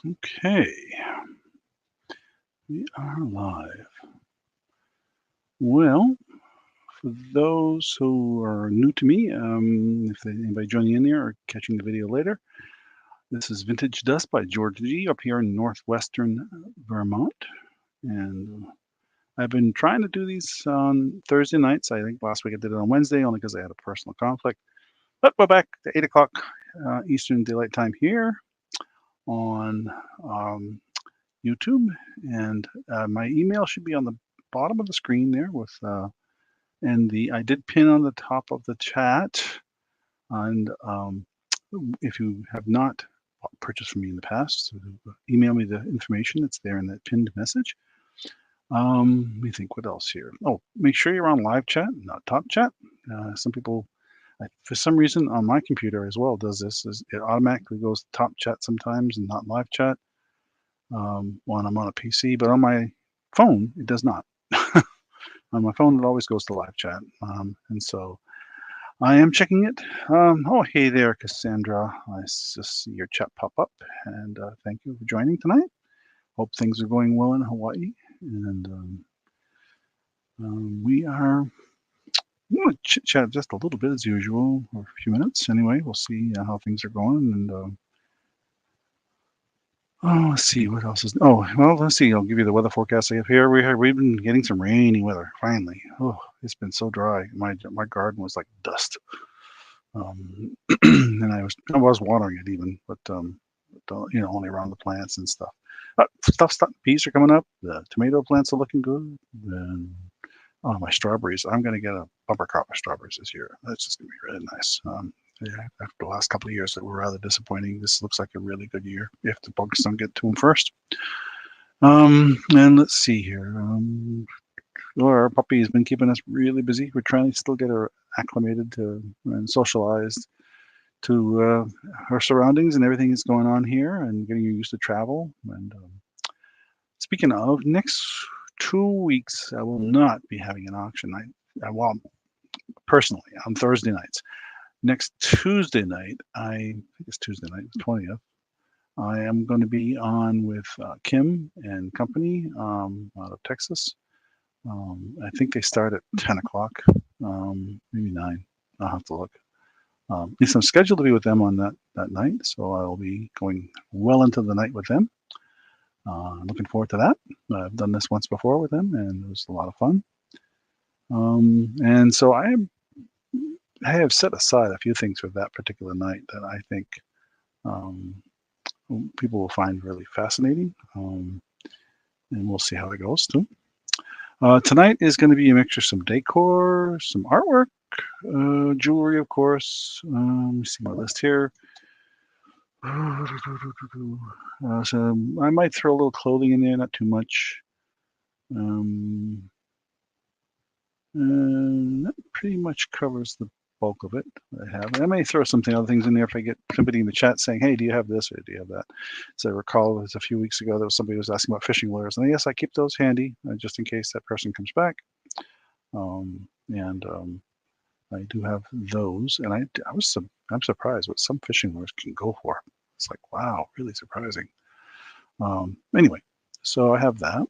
Okay, we are live. Well, for those who are new to me, if anybody joining in there or catching the video later, this is Vintage Dust by George G up here in northwestern Vermont. And I've been trying to do these on Thursday nights. I think last week I did it on Wednesday only because I had a personal conflict. But we're back to 8 o'clock Eastern Daylight Time here on YouTube. And my email should be on the bottom of the screen there with I did pin on the top of the chat. And if you have not purchased from me in the past, email me the information that's there in that pinned message. Let me think what else here. Oh, make sure you're on live chat, not top chat. Some people, for some reason on my computer as well does this, is it automatically goes to top chat sometimes and not live chat when I'm on a PC, but on my phone, it does not. On my phone, it always goes to live chat. And so I am checking it. Oh, hey there, Cassandra. I just see your chat pop up. And thank you for joining tonight. Hope things are going well in Hawaii. And we are going to chit chat just a little bit as usual, for a few minutes anyway. We'll see how things are going. And oh, let's see what else is. Oh, well, let's see. I'll give you the weather forecast I have here. We've been getting some rainy weather finally. Oh, it's been so dry. My garden was like dust. And I was watering it even, but only around the plants and stuff. Peas are coming up. The tomato plants are looking good. And oh, my strawberries! I'm going to get a bumper crop of strawberries this year. That's just going to be really nice. Yeah, after the last couple of years that were rather disappointing, this looks like a really good year if the bugs don't get to them first. And let's see here. Our puppy has been keeping us really busy. We're trying to still get her acclimated to and socialized to her surroundings and everything that's going on here, and getting her used to travel. And speaking of, next 2 weeks I will not be having an auction night. Well, personally, on Thursday nights. Next Tuesday night, I think it's Tuesday night, the 20th. I am going to be on with Kim and company out of Texas. I think they start at 10 o'clock, maybe 9. I'll have to look. At least I'm scheduled to be with them on that night, so I'll be going well into the night with them. Looking forward to that. I've done this once before with them, and it was a lot of fun. And so I have set aside a few things for that particular night that I think people will find really fascinating, and we'll see how it goes too. Tonight is going to be a mixture of some decor, some artwork, jewelry, of course. Let me see my list here. So I might throw a little clothing in there, not too much. That pretty much covers the bulk of it I have. I may throw other things in there if I get somebody in the chat saying, hey, do you have this or do you have that? So I recall it was a few weeks ago there was somebody who was asking about fishing lures, and yes, I keep those handy just in case that person comes back. I do have those, and I'm surprised what some fishing lures can go for. It's like, wow, really surprising. Anyway, so I have that.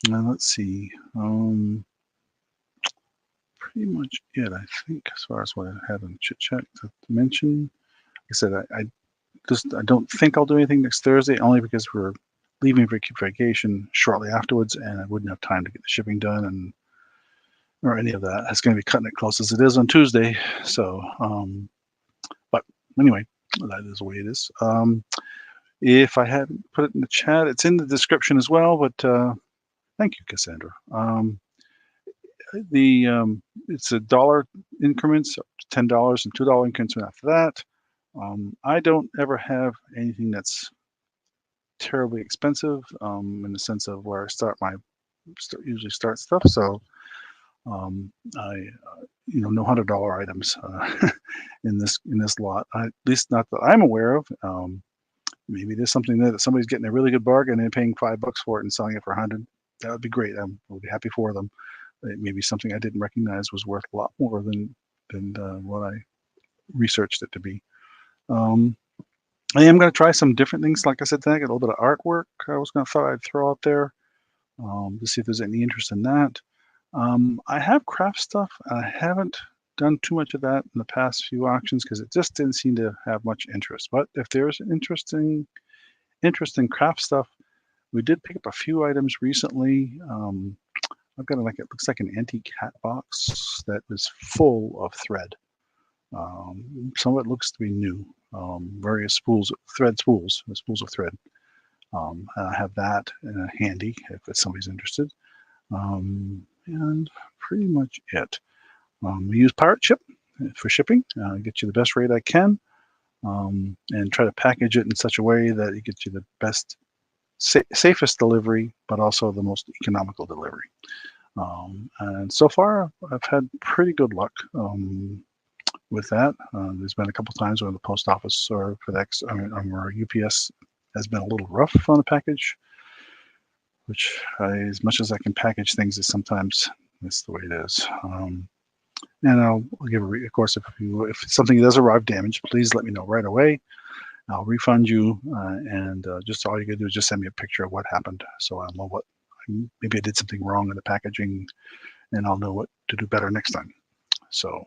And let's see. Pretty much it, I think, as far as what I had in chit chat to mention. Like I said, I don't think I'll do anything next Thursday, only because we're leaving for vacation shortly afterwards, and I wouldn't have time to get the shipping done or any of that. It's going to be cutting it close as it is on Tuesday. So, but anyway, that is the way it is. If I hadn't put it in the chat, it's in the description as well. But thank you, Cassandra. It's $1 increments, $10 and $2 increments after that. I don't ever have anything that's terribly expensive in the sense of where I usually start stuff. So no $100 items in this lot, at least not that I'm aware of. Maybe there's something there that somebody's getting a really good bargain and paying $5 for it and selling it for $100. That would be great. I'll be happy for them. Maybe something I didn't recognize was worth a lot more than what I researched it to be. I am going to try some different things. Like I said, I got a little bit of artwork I was going to thought I'd throw out there to see if there's any interest in that. I have craft stuff. I haven't done too much of that in the past few auctions because it just didn't seem to have much interest. But if there's interest in craft stuff, we did pick up a few items recently. I've got it looks like an antique hat box that is full of thread. Some of it looks to be new. Various spools of thread. I have that handy if somebody's interested. And pretty much it. We use Pirate Ship for shipping. Get you the best rate I can, and try to package it in such a way that it gets you the best, safest delivery, but also the most economical delivery. And so far, I've had pretty good luck with that. There's been a couple times when the post office or FedEx or UPS has been a little rough on the package, which as much as I can package things, is sometimes that's the way it is. And I'll give of course, if something does arrive damaged, please let me know right away. I'll refund you, and just all you gotta do is just send me a picture of what happened, so I'll know maybe I did something wrong in the packaging, and I'll know what to do better next time. So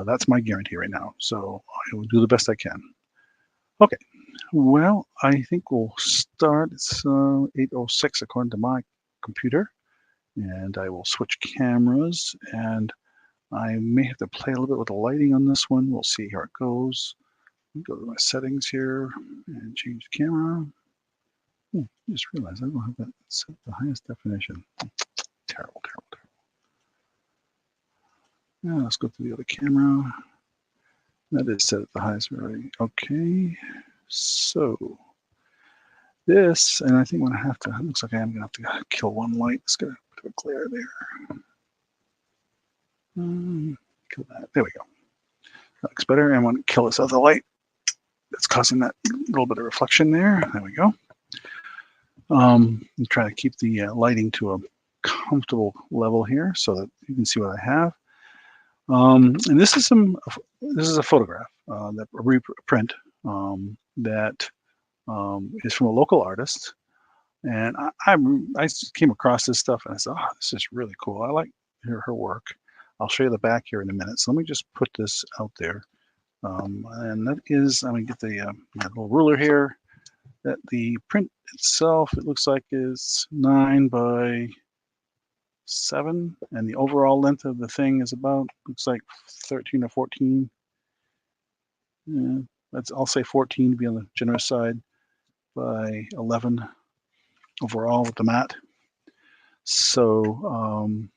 that's my guarantee right now. So I will do the best I can. Okay, well, I think we'll start. It's 8:06 according to my computer, and I will switch cameras, and I may have to play a little bit with the lighting on this one. We'll see how it goes. Go to my settings here and change camera. I just realized I don't have that set the highest definition. Terrible. Now let's go to the other camera. That is set at the highest variety. Okay, so this, and I think I'm gonna have to, it looks like I am gonna have to kill one light. Let's get a bit of a glare there. Kill that, there we go. That looks better. And I want to kill this other light that's causing that little bit of reflection there. There we go. And try to keep the lighting to a comfortable level here so that you can see what I have. And this is a photograph, that a reprint that is from a local artist. And I came across this stuff and I said, oh, this is really cool. I like her work. I'll show you the back here in a minute. So let me just put this out there. And that is, I'm gonna get the little ruler here. That the print itself, it looks like is 9 by 7, and the overall length of the thing is about, looks like 13 or 14. Yeah, I'll say 14 to be on the generous side, by 11 overall with the mat. So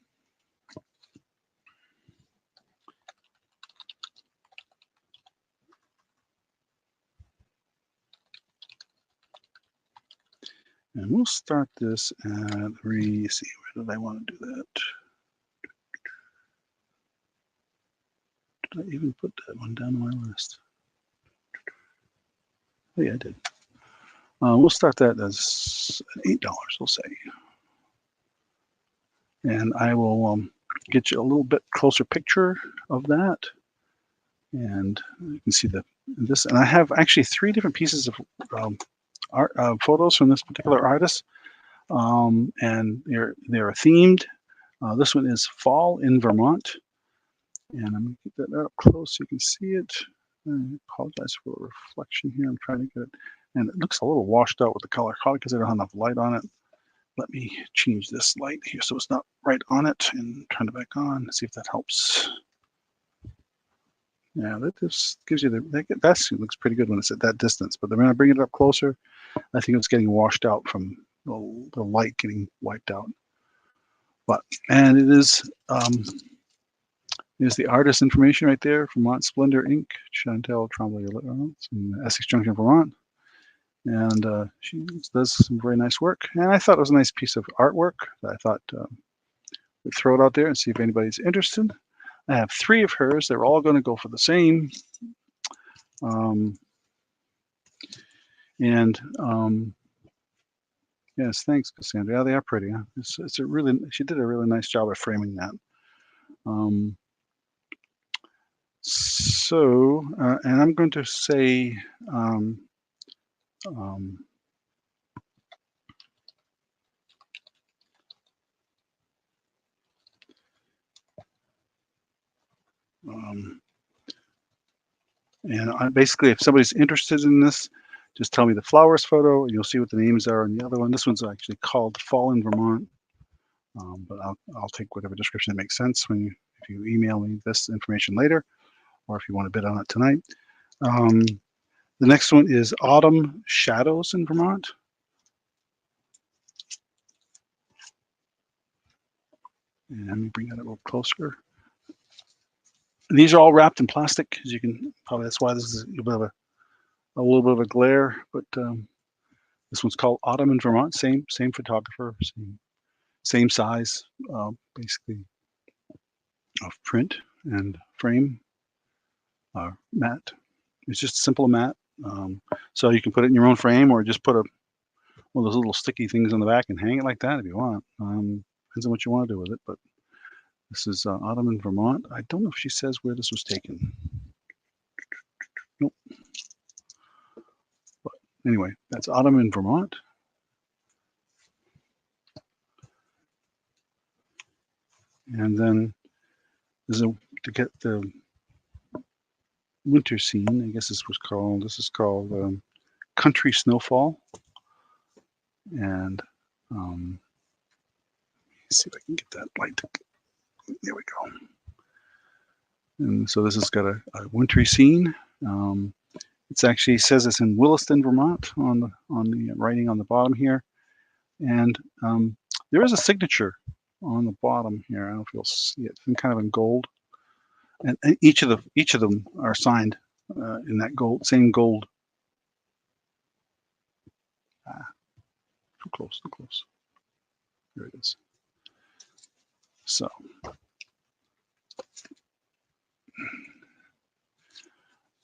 and we'll start this at see, where did I want to do that? Did I even put that one down on my list? Oh yeah, I did. We'll start that as $8, we'll say. And I will get you a little bit closer picture of that. And you can see this, and I have actually 3 different pieces of art photos from this particular artist, and they're themed. This one is Fall in Vermont, and I'm going to get that up close so you can see it. I apologize for the reflection here. I'm trying to get it, and it looks a little washed out with the color, probably because I don't have enough light on it. Let me change this light here so it's not right on it, and turn it back on. See if that helps. Yeah, that just gives you that looks pretty good when it's at that distance, but when I bring it up closer, I think it's getting washed out from the light getting wiped out. And it is the artist information right there, Vermont Splendor Inc., Chantel Tremblay, in Essex Junction, Vermont. And she does some very nice work. And I thought it was a nice piece of artwork that I thought we'd throw it out there and see if anybody's interested. I have 3 of hers. They're all going to go for the same. Yes, thanks, Cassandra. Yeah, they are pretty. Huh? She did a really nice job of framing that. And I'm going to say And basically, if somebody's interested in this, just tell me the flowers photo, and you'll see what the names are. And the other one, this one's actually called Fall in Vermont. But I'll take whatever description that makes sense if you email me this information later, or if you want to bid on it tonight. The next one is Autumn Shadows in Vermont. And let me bring that a little closer. These are all wrapped in plastic, as you can probably. That's why this is a little bit of a glare. But this one's called Autumn in Vermont. Same photographer, same size, basically, of print and frame, matte. It's just a simple matte. So you can put it in your own frame, or just put one of those little sticky things on the back and hang it like that if you want. Depends on what you want to do with it. But this is Autumn in Vermont. I don't know if she says where this was taken. Nope. But anyway, that's Autumn in Vermont. And then to get the winter scene, I guess this is called Country Snowfall. And let's see if I can get that light. There we go. And so this has got a wintry scene. It's actually says it's in Williston, Vermont, on the writing on the bottom here, and there is a signature on the bottom here. I don't know if you'll see it. It's kind of in gold, and each of them are signed in that same gold. Too close. There it is. So.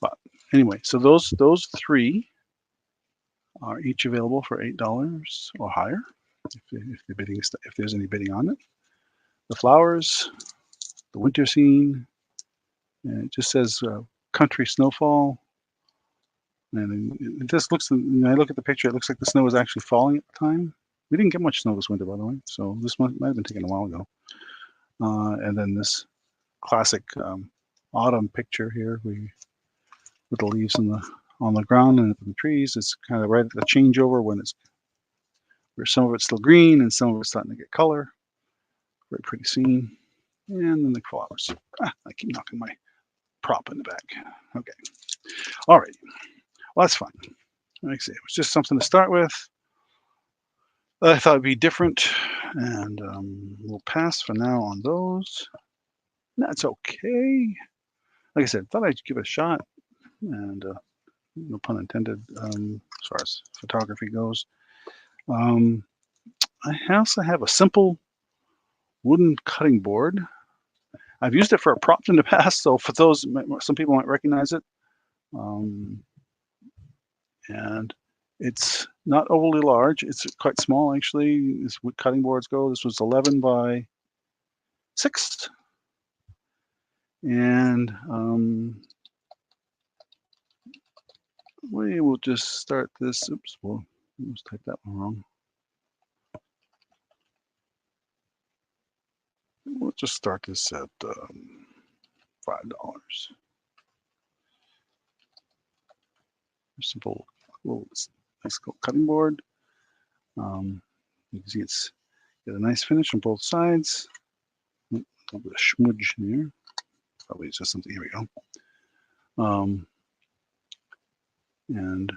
But anyway, so those three are each available for $8 or higher, if there's any bidding on it. The flowers, the winter scene, and it just says Country Snowfall. And it just looks. When I look at the picture, it looks like the snow was actually falling at the time. We didn't get much snow this winter, by the way, so this might have been taken a while ago. And then this classic autumn picture here, with the leaves on the ground and the trees. It's kind of right at the changeover where some of it's still green and some of it's starting to get color. Very pretty scene. And then the flowers. I keep knocking my prop in the back. Okay. All right. Well, that's fine. Like I say, it was just something to start with. I thought it'd be different, and we'll pass for now on those. That's okay. Like I said, thought I'd give it a shot, and no pun intended, as far as photography goes. I also have a simple wooden cutting board. I've used it for a prop in the past, so for those, some people might recognize it. And it's not overly large. It's quite small, actually, as cutting boards go. This was 11 by 6. And we will just start this. Oops, we'll just type that one wrong. We'll just start this at $5. Simple, little nice little cutting board. You can see it's got a nice finish on both sides. A little bit of smudge there. Probably it's just something. Here we go. And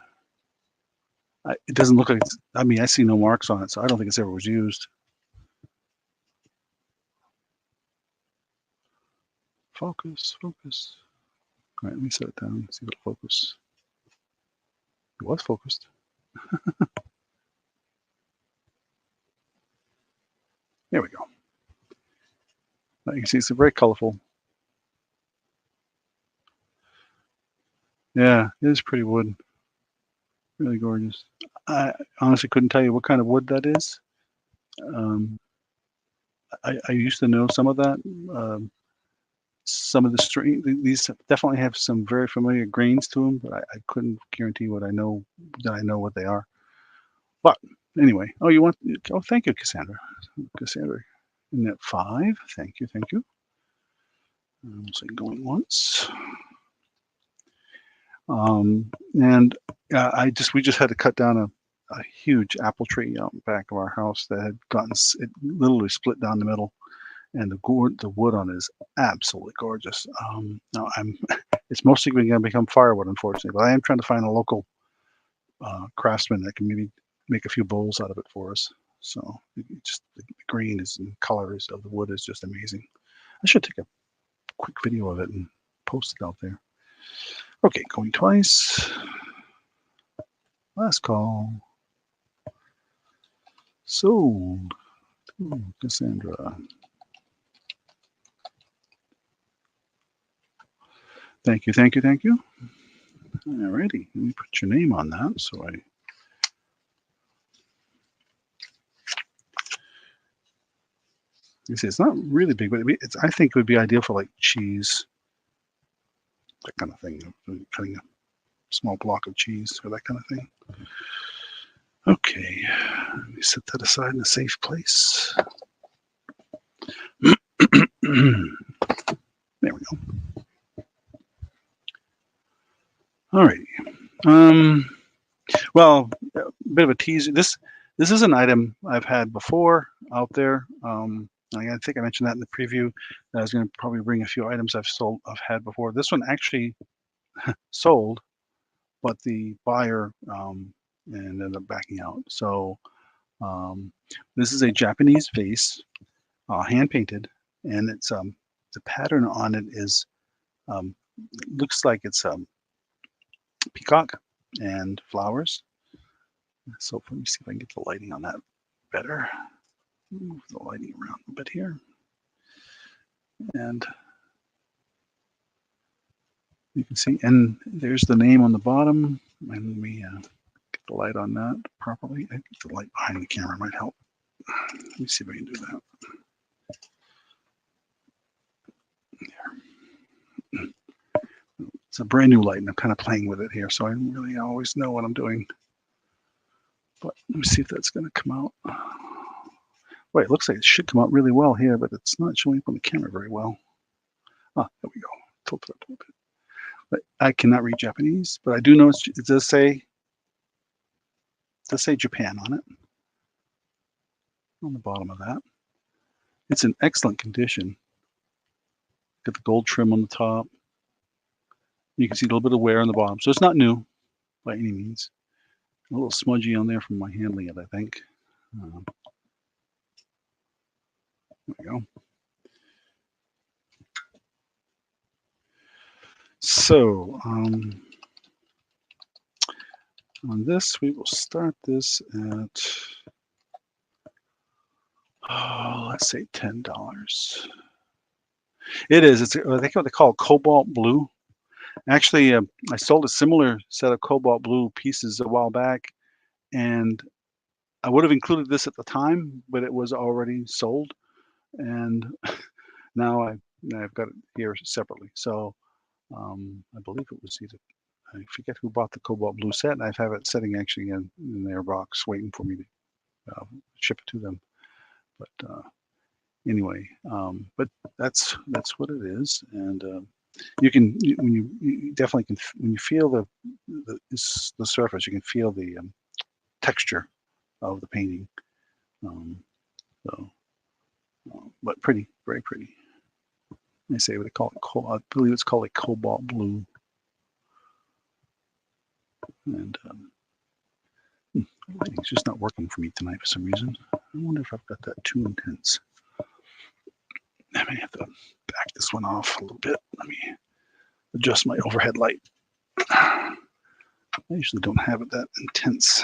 it doesn't look like it's, I mean, I see no marks on it, so I don't think it's ever was used. Focus. All right, let me set it down, see if it'll focus. It was focused. There we go. You can see it's very colorful. Yeah, it is pretty wood. Really gorgeous. I honestly couldn't tell you what kind of wood that is. I used to know some of that. some of the string, these definitely have some very familiar grains to them, but I couldn't guarantee what I know what they are. But anyway, oh, thank you, Cassandra. Cassandra, net 5. Thank you, thank you. So going once. And we just had to cut down a huge apple tree out in back of our house that had it literally split down the middle, and the wood on it is absolutely gorgeous. Now it's mostly going to become firewood, unfortunately, but I am trying to find a local craftsman that can maybe make a few bowls out of it for us. So just the green and colors of the wood is just amazing. I should take a quick video of it and post it out there. Okay, going twice. Last call. Sold. Cassandra. Thank you, thank you, thank you. Alrighty, let me put your name on that so you see it's not really big, but I think it would be ideal for like cheese, that kind of thing, cutting a small block of cheese or that kind of thing. Okay, let me set that aside in a safe place. There we go. All right. Well, a bit of a teaser. This is an item I've had before out there. I think I mentioned that in the preview. That I was going to probably bring a few items I've had before. This one actually sold, but the buyer ended up backing out. So this is a Japanese vase, hand painted, and it's the pattern on it is looks like it's peacock and flowers. So let me see if I can get the lighting on that better. Move the lighting around a bit here. And you can see, and there's the name on the bottom. And let me get the light on that properly. I think the light behind the camera might help. Let me see if I can do that. There. It's a brand new light, and I'm kind of playing with it here, so I don't really always know what I'm doing. But let me see if that's going to come out. Wait, it looks like it should come out really well here, but it's not showing up on the camera very well. Ah, there we go. Tilt it up a little bit. But I cannot read Japanese, but I do know it does say Japan on it, on the bottom of that. It's in excellent condition. Got the gold trim on the top. You can see a little bit of wear on the bottom. So it's not new by any means. A little smudgy on there from my handling it, I think. There we go. So on this, we will start this at, let's say $10. It is. It's I think what they call cobalt blue. Actually, I sold a similar set of cobalt blue pieces a while back, and I would have included this at the time, but it was already sold, and now I've got it here separately. So I believe it was either, I forget who bought the cobalt blue set, and I have it sitting actually in their box waiting for me to ship it to them. But anyway, but that's what it is, and you can when you definitely can when you feel the surface, you can feel the texture of the painting. But pretty, very pretty. They say what they call it. I believe it's called a cobalt blue. And it's just not working for me tonight for some reason. I wonder if I've got that too intense. I may have to back this one off a little bit. Let me adjust my overhead light. I usually don't have it that intense.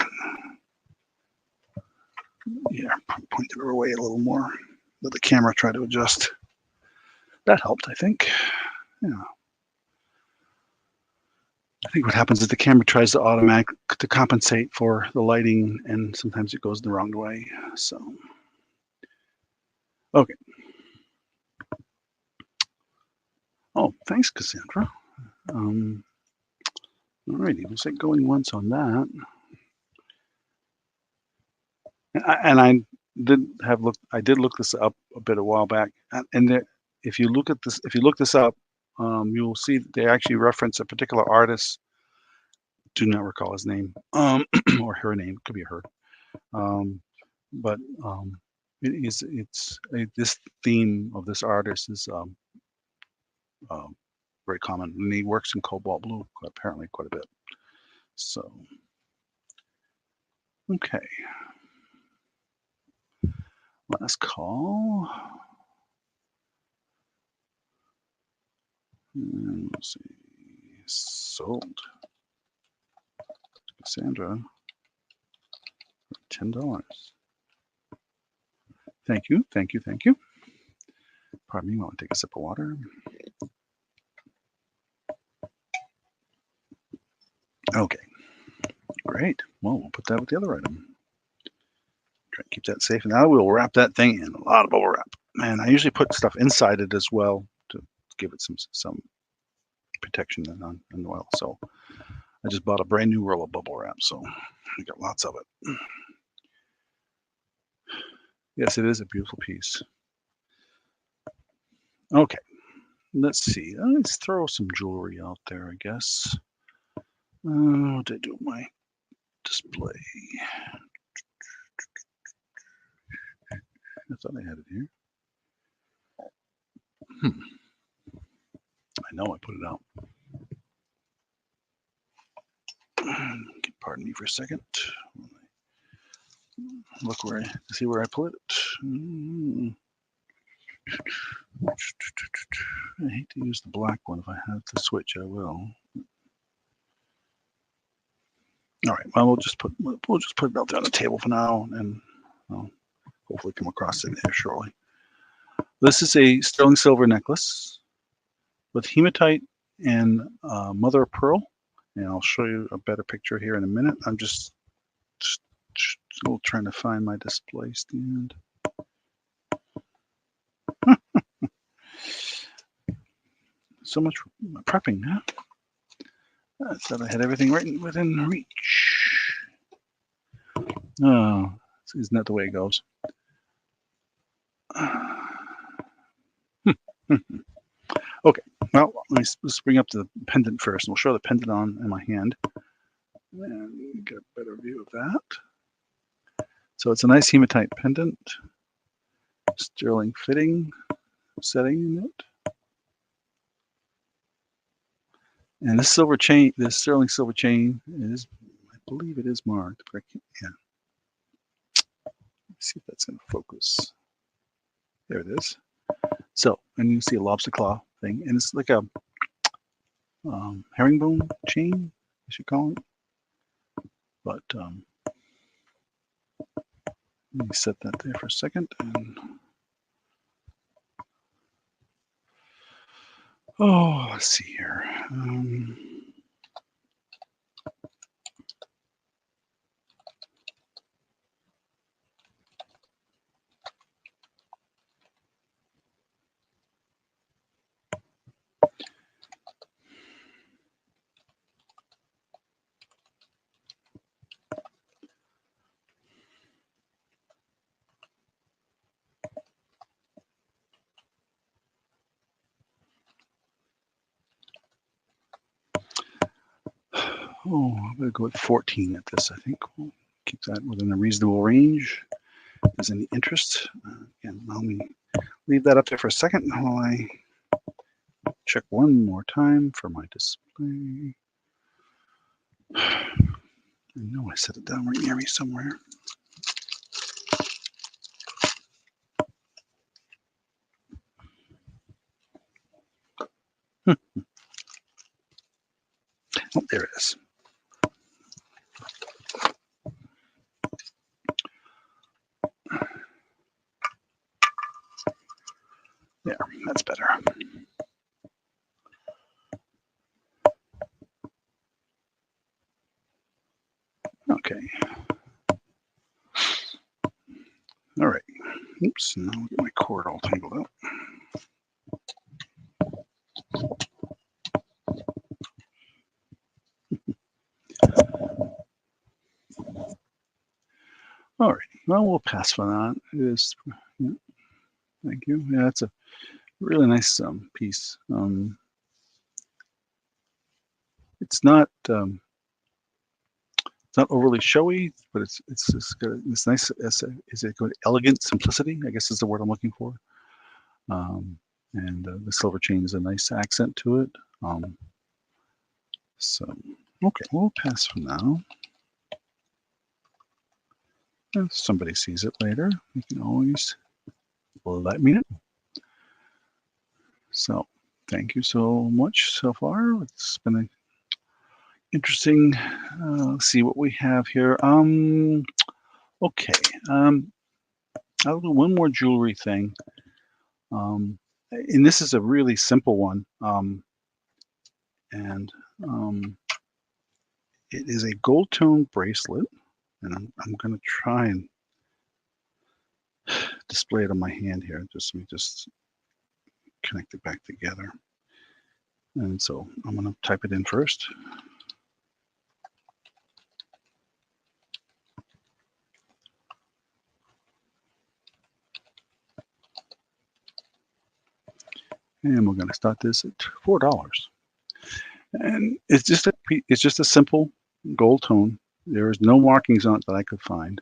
Yeah, point it away a little more. Let the camera try to adjust. That helped, I think. Yeah. I think what happens is the camera tries to compensate for the lighting, and sometimes it goes the wrong way. So, okay. Oh, thanks, Cassandra. All righty, looks like going once on that. And I did look this up a while back, and there, if you look this up, you'll see that they actually reference a particular artist. Do not recall his name, or her name. Could be her. But this theme of this artist is very common, and he works in cobalt blue apparently quite a bit. So, okay, last call. And let's see, sold Cassandra $10. Thank you, thank you, thank you. Pardon me while I take a sip of water. Okay, great. Well, we'll put that with the other item. Try to keep that safe. And now we'll wrap that thing in a lot of bubble wrap. And I usually put stuff inside it as well to give it some protection on the oil. So I just bought a brand new roll of bubble wrap, so I got lots of it. Yes, it is a beautiful piece. Okay, let's see. Let's throw some jewelry out there, I guess. What did I do with my display? I thought I had it here. I know I put it out. Pardon me for a second. Look see where I put it. I hate to use the black one. If I have to switch, I will. All right. Well, we'll just put it out there on the table for now, and I'll hopefully come across it there shortly. This is a sterling silver necklace with hematite and mother of pearl, and I'll show you a better picture here in a minute. I'm just still trying to find my display stand. So much for prepping, huh? I thought I had everything right within reach. Oh, isn't that the way it goes? Okay, well, let's bring up the pendant first, and we'll show the pendant on in my hand. And get a better view of that. So it's a nice hematite pendant, sterling fitting, setting in it. And this silver chain, this sterling silver chain is, I believe it is marked, but I can't, yeah. Let's see if that's going to focus. There it is. So, and you see a lobster claw thing, and it's like a herringbone chain, I should call it. But let me set that there for a second. And oh, let's see here. Oh, I'm going to go with 14 at this. I think we'll keep that within a reasonable range. If there's any interest, again, let me leave that up there for a second while I check one more time for my display. I know I set it down right near me somewhere. Oh, there it is. There, that's better. Okay. All right. Oops, now I'll get my cord all tangled up. All right. Well, we'll pass for that. It is. Yeah, thank you. Yeah, that's a really nice piece. It's not overly showy, but it's just got this nice. Is it good? Elegant simplicity, I guess is the word I'm looking for. And the silver chain is a nice accent to it. So, okay, we'll pass for now. If somebody sees it later, you can always let me know. So, thank you so much so far. It's been an interesting. See what we have here. Okay. I'll do one more jewelry thing. And this is a really simple one. And it is a gold tone bracelet. And I'm going to try and display it on my hand here. Let me just connect it back together. And so I'm going to type it in first. And we're going to start this at $4. And it's just a simple gold tone. There is no markings on it that I could find.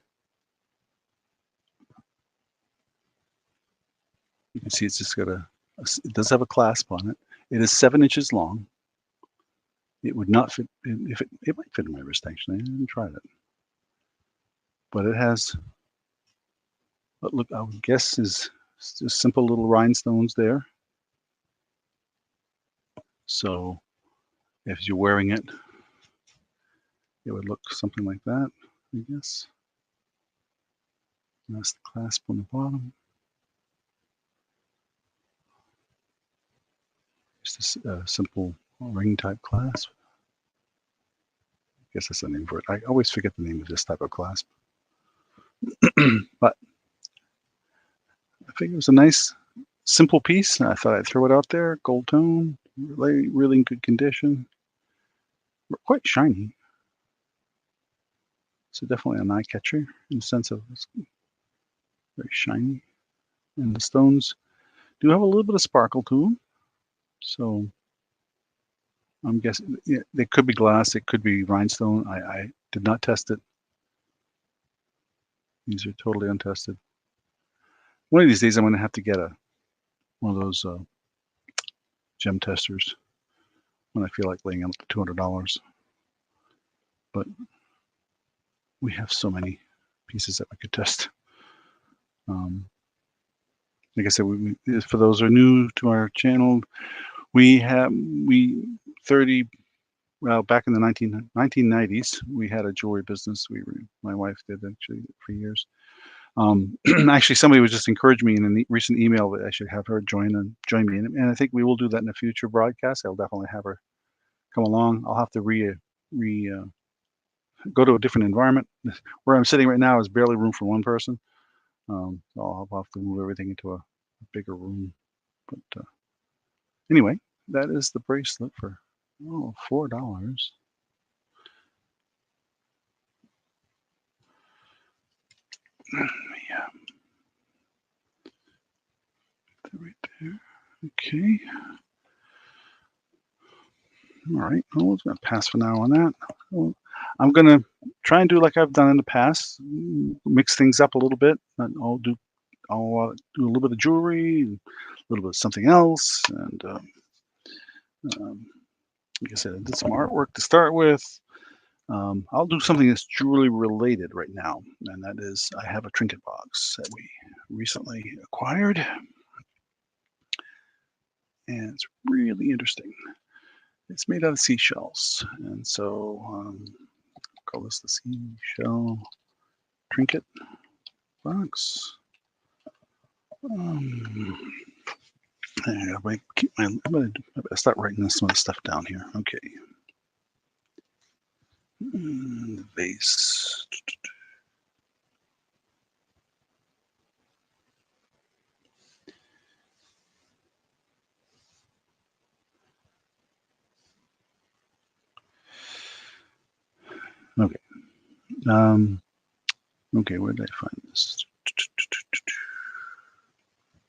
You can see it's just got it does have a clasp on it. It is 7 inches long. It would not fit, if it might fit in my wrist actually. I haven't tried it. But it has, what look, I would guess is just simple little rhinestones there. So if you're wearing it, it would look something like that, I guess. That's the clasp on the bottom. Just a simple ring type clasp. I guess that's the name for it. I always forget the name of this type of clasp. But I think it was a nice, simple piece. I thought I'd throw it out there. Gold tone, really in good condition. Quite shiny. So definitely an eye catcher in the sense of it's very shiny. And the stones do have a little bit of sparkle to them. So I'm guessing they could be glass, it could be rhinestone. I did not test it. These are totally untested. One of these days I'm going to have to get one of those gem testers when I feel like laying out the $200. But we have so many pieces that we could test. Like I said, for those who are new to our channel, back in the 1990s, we had a jewelry business. My wife did actually for years. Actually, somebody was just encouraging me in a recent email that I should have her join me, and I think we will do that in a future broadcast. I'll definitely have her come along. I'll have to go to a different environment. Where I'm sitting right now is barely room for one person. So I'll have to move everything into a bigger room. But anyway, that is the bracelet for $4. Yeah, right there. Okay. All right. Well, I'm going to pass for now on that. Well, I'm going to try and do like I've done in the past, mix things up a little bit. I'll do a little bit of jewelry, a little bit of something else, and like I said, I did some artwork to start with. I'll do something that's jewelry related right now, and that is I have a trinket box that we recently acquired, and it's really interesting. It's made out of seashells, and so call this the seashell trinket box. I'm gonna start writing some of the stuff down here. Okay. The vase. Okay. Okay, where did I find this?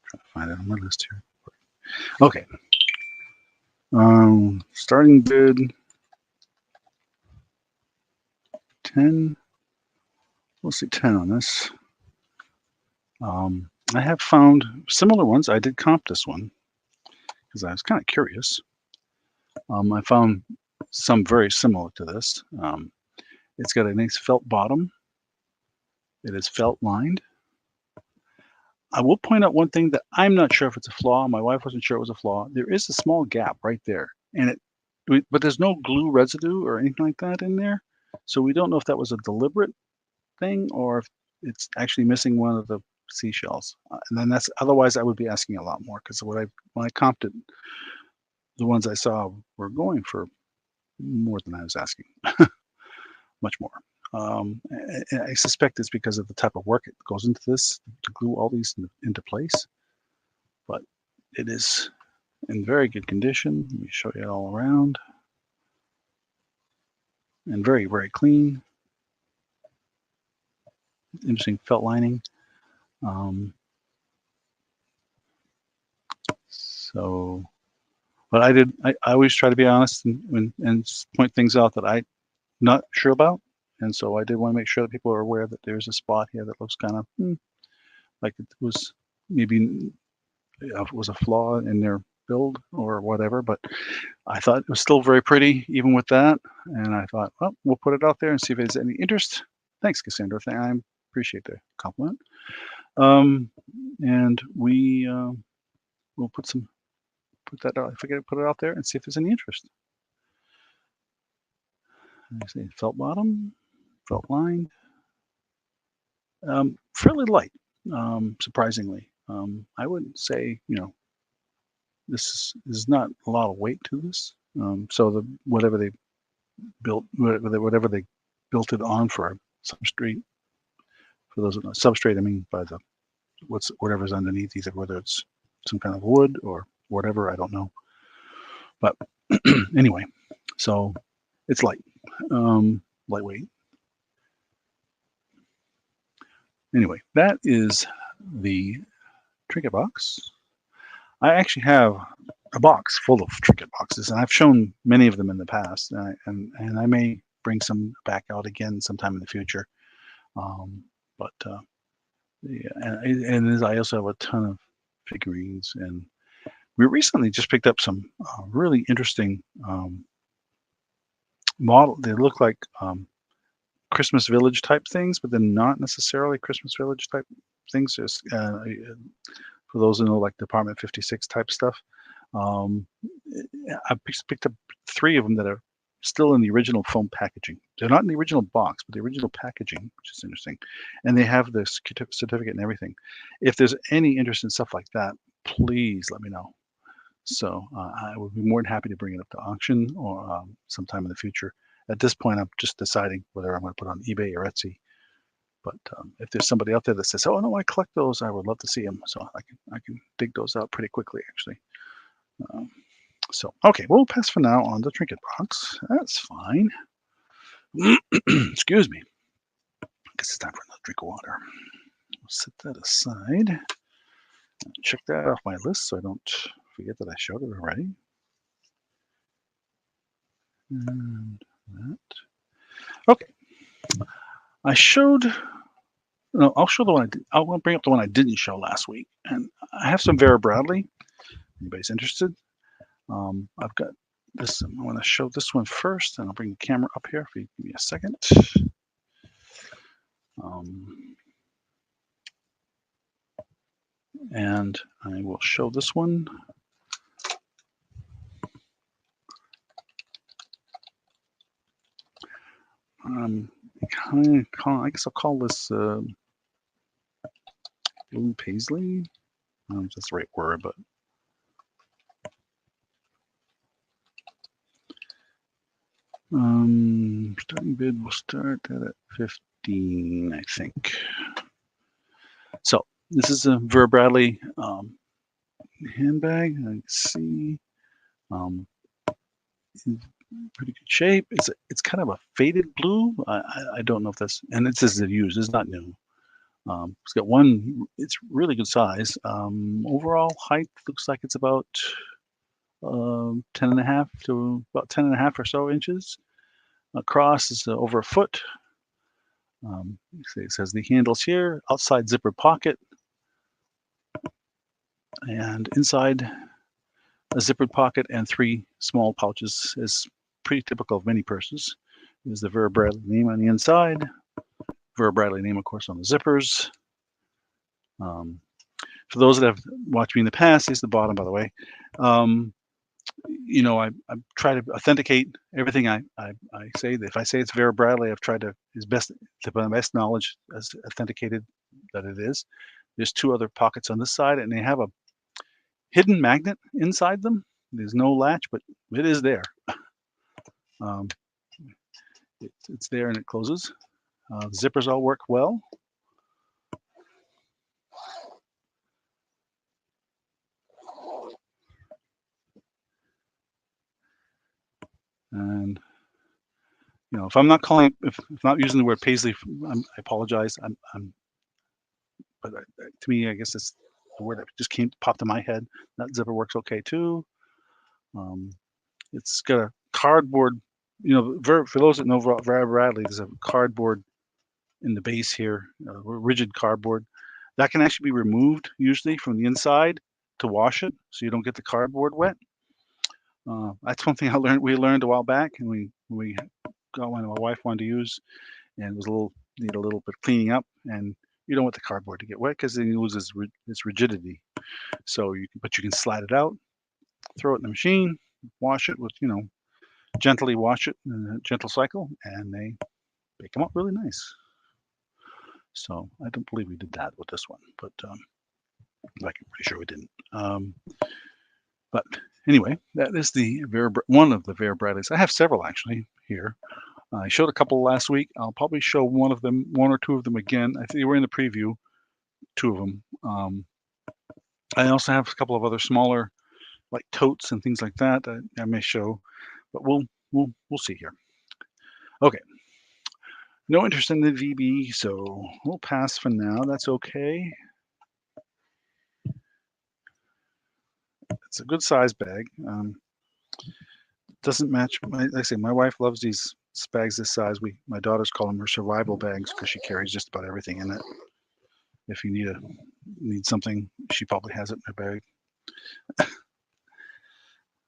Trying to find it on my list here. Okay. Starting bid 10. We'll see 10 on this. I have found similar ones. I did comp this one because I was kind of curious. I found some very similar to this. It's got a nice felt bottom. It is felt lined. I will point out one thing that I'm not sure if it's a flaw. My wife wasn't sure it was a flaw. There is a small gap right there, and but there's no glue residue or anything like that in there. So we don't know if that was a deliberate thing or if it's actually missing one of the seashells. And then otherwise I would be asking a lot more because when I comped it, the ones I saw were going for more than I was asking, much more. And I suspect it's because of the type of work it goes into this to glue all these into place, but it is in very good condition. Let me show you it all around. And very, very clean. Interesting felt lining. But I always try to be honest and point things out that I'm not sure about. And so I did want to make sure that people are aware that there's a spot here that looks kind of like it was maybe it was a flaw in their build or whatever, but I thought it was still very pretty even with that. And I thought, well, we'll put it out there and see if there's any interest. Thanks, Cassandra. I appreciate the compliment. And we will put that out. Put it out there and see if there's any interest. I see felt bottom, felt line, fairly light, surprisingly. I wouldn't say, this is not a lot of weight to this. So whatever they built it on for a substrate. For those substrate, I mean by whatever's underneath, either whether it's some kind of wood or whatever, I don't know. But anyway, so it's light, lightweight. Anyway, that is the trinket box. I actually have a box full of trinket boxes, and I've shown many of them in the past, and I may bring some back out again sometime in the future. Yeah, and I also have a ton of figurines, and we recently just picked up some really interesting model. They look like Christmas Village type things, but they're not necessarily Christmas Village type things. Just for those who know, like Department 56 type stuff. I picked up 3 of them that are still in the original foam packaging. They're not in the original box, but the original packaging, which is interesting. And they have the certificate and everything. If there's any interest in stuff like that, please let me know. So I would be more than happy to bring it up to auction or sometime in the future. At this point, I'm just deciding whether I'm going to put on eBay or Etsy. But if there's somebody out there that says, "Oh no, I collect those," I would love to see them. So I can dig those out pretty quickly, actually. So okay, we'll pass for now on the trinket box. That's fine. Excuse me. I guess it's time for another drink of water. I'll set that aside. Check that off my list so I don't forget that I showed it already. And that. Okay. I showed. No, I'll show the one I did. I'll bring up the one I didn't show last week. And I have some Vera Bradley. Anybody's interested? I've got this. I want to show this one first, and I'll bring the camera up here if you give me a second. And I will show this one. I guess I'll call this blue paisley. I don't know if that's the right word, but starting bid will start at 15, I think. So this is a Vera Bradley handbag. I see. pretty good shape. It's kind of a faded blue. I don't know if that's, and it says it's used. It's not new. It's got one. It's really good size. Overall height looks like it's about 10.5 to about 10.5 or so inches. Across is over a foot. It says the handles here, outside zipper pocket, and inside a zippered pocket and 3 small pouches is pretty typical of many purses. There's the Vera Bradley name on the inside, Vera Bradley name, of course, on the zippers. For those that have watched me in the past, here's the bottom, by the way. You know, I try to authenticate everything I say. If I say it's Vera Bradley, I've tried to, to my best knowledge, as authenticated that it is. There's 2 other pockets on this side, and they have a hidden magnet inside them. There's no latch, but it is there. It's there and it closes. The zippers all work well. And you know, if I'm not calling, if not using the word paisley, I apologize. But to me, I guess it's the word that just popped in my head. That zipper works okay too. It's got a cardboard. You know, for those that know Vera Bradley, there's a cardboard in the base here, rigid cardboard that can actually be removed usually from the inside to wash it, so you don't get the cardboard wet. That's one thing we learned a while back, and we got one my wife wanted to use, and it was need a little bit of cleaning up, and you don't want the cardboard to get wet because then it loses its rigidity. So you can slide it out, throw it in the machine, wash it with, you know, gently wash it in a gentle cycle, and they come out really nice. So I don't believe we did that with this one, but like I'm pretty sure we didn't. But anyway, that is one of the Vera Bradleys. I have several actually here. I showed a couple last week. I'll probably show one or two of them again. I think they were in the preview, 2 of them. I also have a couple of other smaller, like totes and things like that, I may show, but we'll see here. Okay. No interest in the VB, so we'll pass for now. That's okay. It's a good size bag. Doesn't match. Like I say, my wife loves these bags this size. My daughters call them her survival bags because she carries just about everything in it. If you need something, she probably has it in her bag.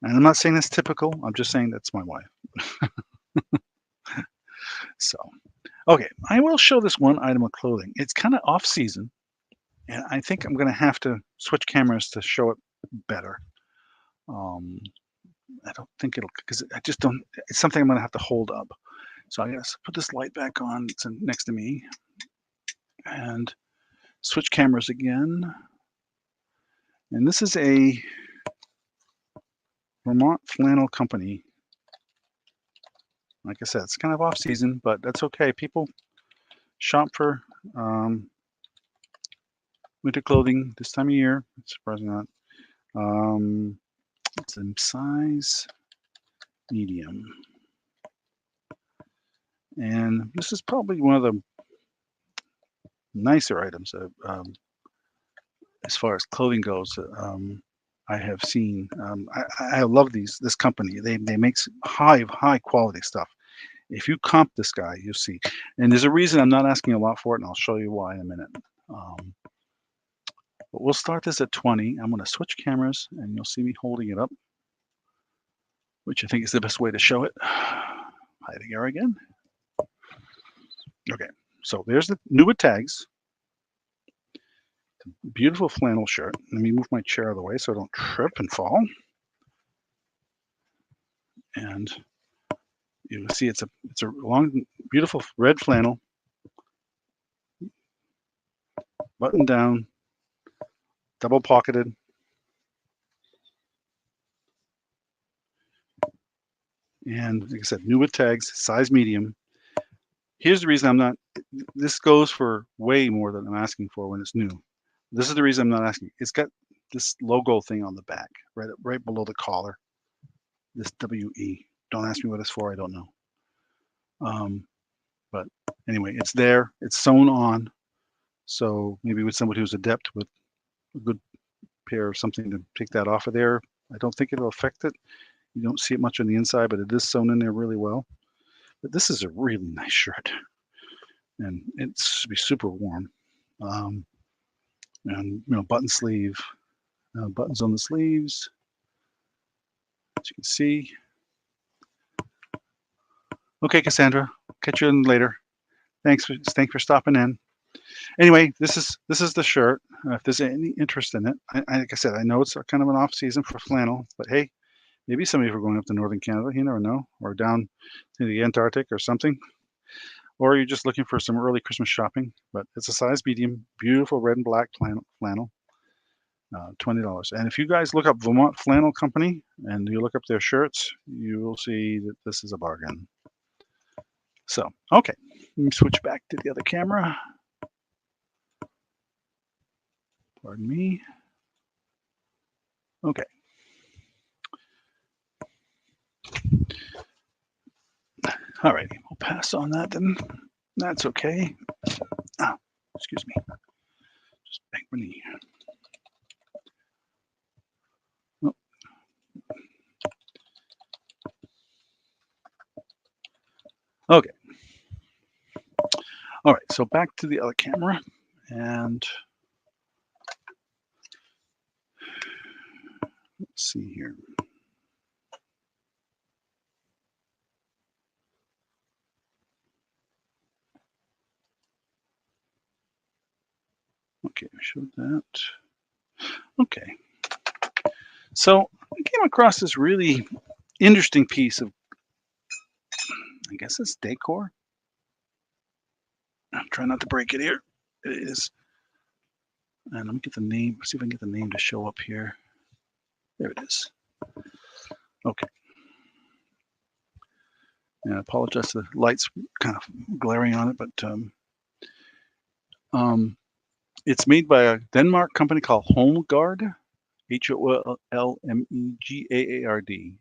And I'm not saying that's typical. I'm just saying that's my wife. So, okay, I will show this one item of clothing. It's kind of off season, and I think I'm going to have to switch cameras to show it better. I don't think it'll, because I just don't, it's something I'm going to have to hold up. So I guess put this light back on. It's next to me, and switch cameras again. And this is a Vermont flannel company. Like I said, it's kind of off season, but that's okay. People shop for winter clothing this time of year. Surprisingly not. It's in size medium. And this is probably one of the nicer items as far as clothing goes. I have seen. I love this company. They make high quality stuff. If you comp this guy, you'll see. And there's a reason I'm not asking a lot for it, and I'll show you why in a minute. But we'll start this at 20. I'm going to switch cameras, and you'll see me holding it up, which I think is the best way to show it. Hide the arrow again. Okay, so there's the new with tags. Beautiful flannel shirt. Let me move my chair out of the way so I don't trip and fall. And you will see it's a long, beautiful red flannel, buttoned down, double pocketed. And like I said, new with tags, size medium. Here's the reason I'm not, this goes for way more than I'm asking for when it's new. This is the reason I'm not asking. It's got this logo thing on the back, right below the collar, this WE. Don't ask me what it's for. I don't know. But anyway, it's there. It's sewn on. So maybe with somebody who's adept with a good pair of something to take that off of there, I don't think it'll affect it. You don't see it much on the inside, but it is sewn in there really well. But this is a really nice shirt, and it should be super warm. And button sleeve, buttons on the sleeves, as you can see. Okay, Cassandra, catch you in later. Thanks for stopping in. Anyway, this is the shirt. If there's any interest in it, like I said, I know it's kind of an off season for flannel, but hey, maybe some of you are going up to northern Canada, you never know, or down to the Antarctic or something, or you're just looking for some early Christmas shopping. But it's a size medium, beautiful red and black flannel, $20. And if you guys look up Vermont Flannel Company and you look up their shirts, you will see that this is a bargain. So, okay, let me switch back to the other camera. Pardon me. Okay. All right, we'll pass on that then. That's okay. Ah, excuse me. Just bang my knee. Oh. Okay. All right, so back to the other camera, and let's see here. Okay, I showed that. Okay. So I came across this really interesting piece of, I guess it's decor. I'm trying not to break it here. It is. And let me get the name, see if I can get the name to show up here. There it is. Okay. And I apologize, the light's kind of glaring on it, but it's made by a Denmark company called Holmgaard, Holmgaard.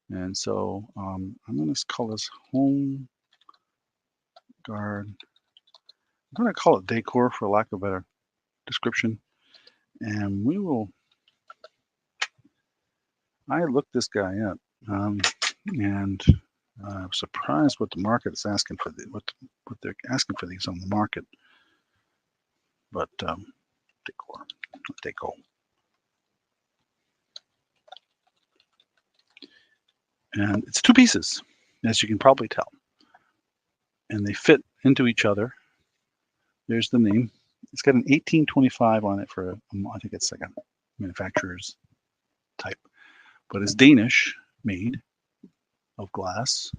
And so I'm going to call this Holmgaard. I'm going to call it decor for lack of a better description. And we will, I looked this guy up, and I was surprised what the market is asking for, what they're asking for these on the market. But decor. And it's two pieces, as you can probably tell. And they fit into each other. There's the name. It's got an 1825 on it for, I think it's like a manufacturer's type. But it's Danish made of glass.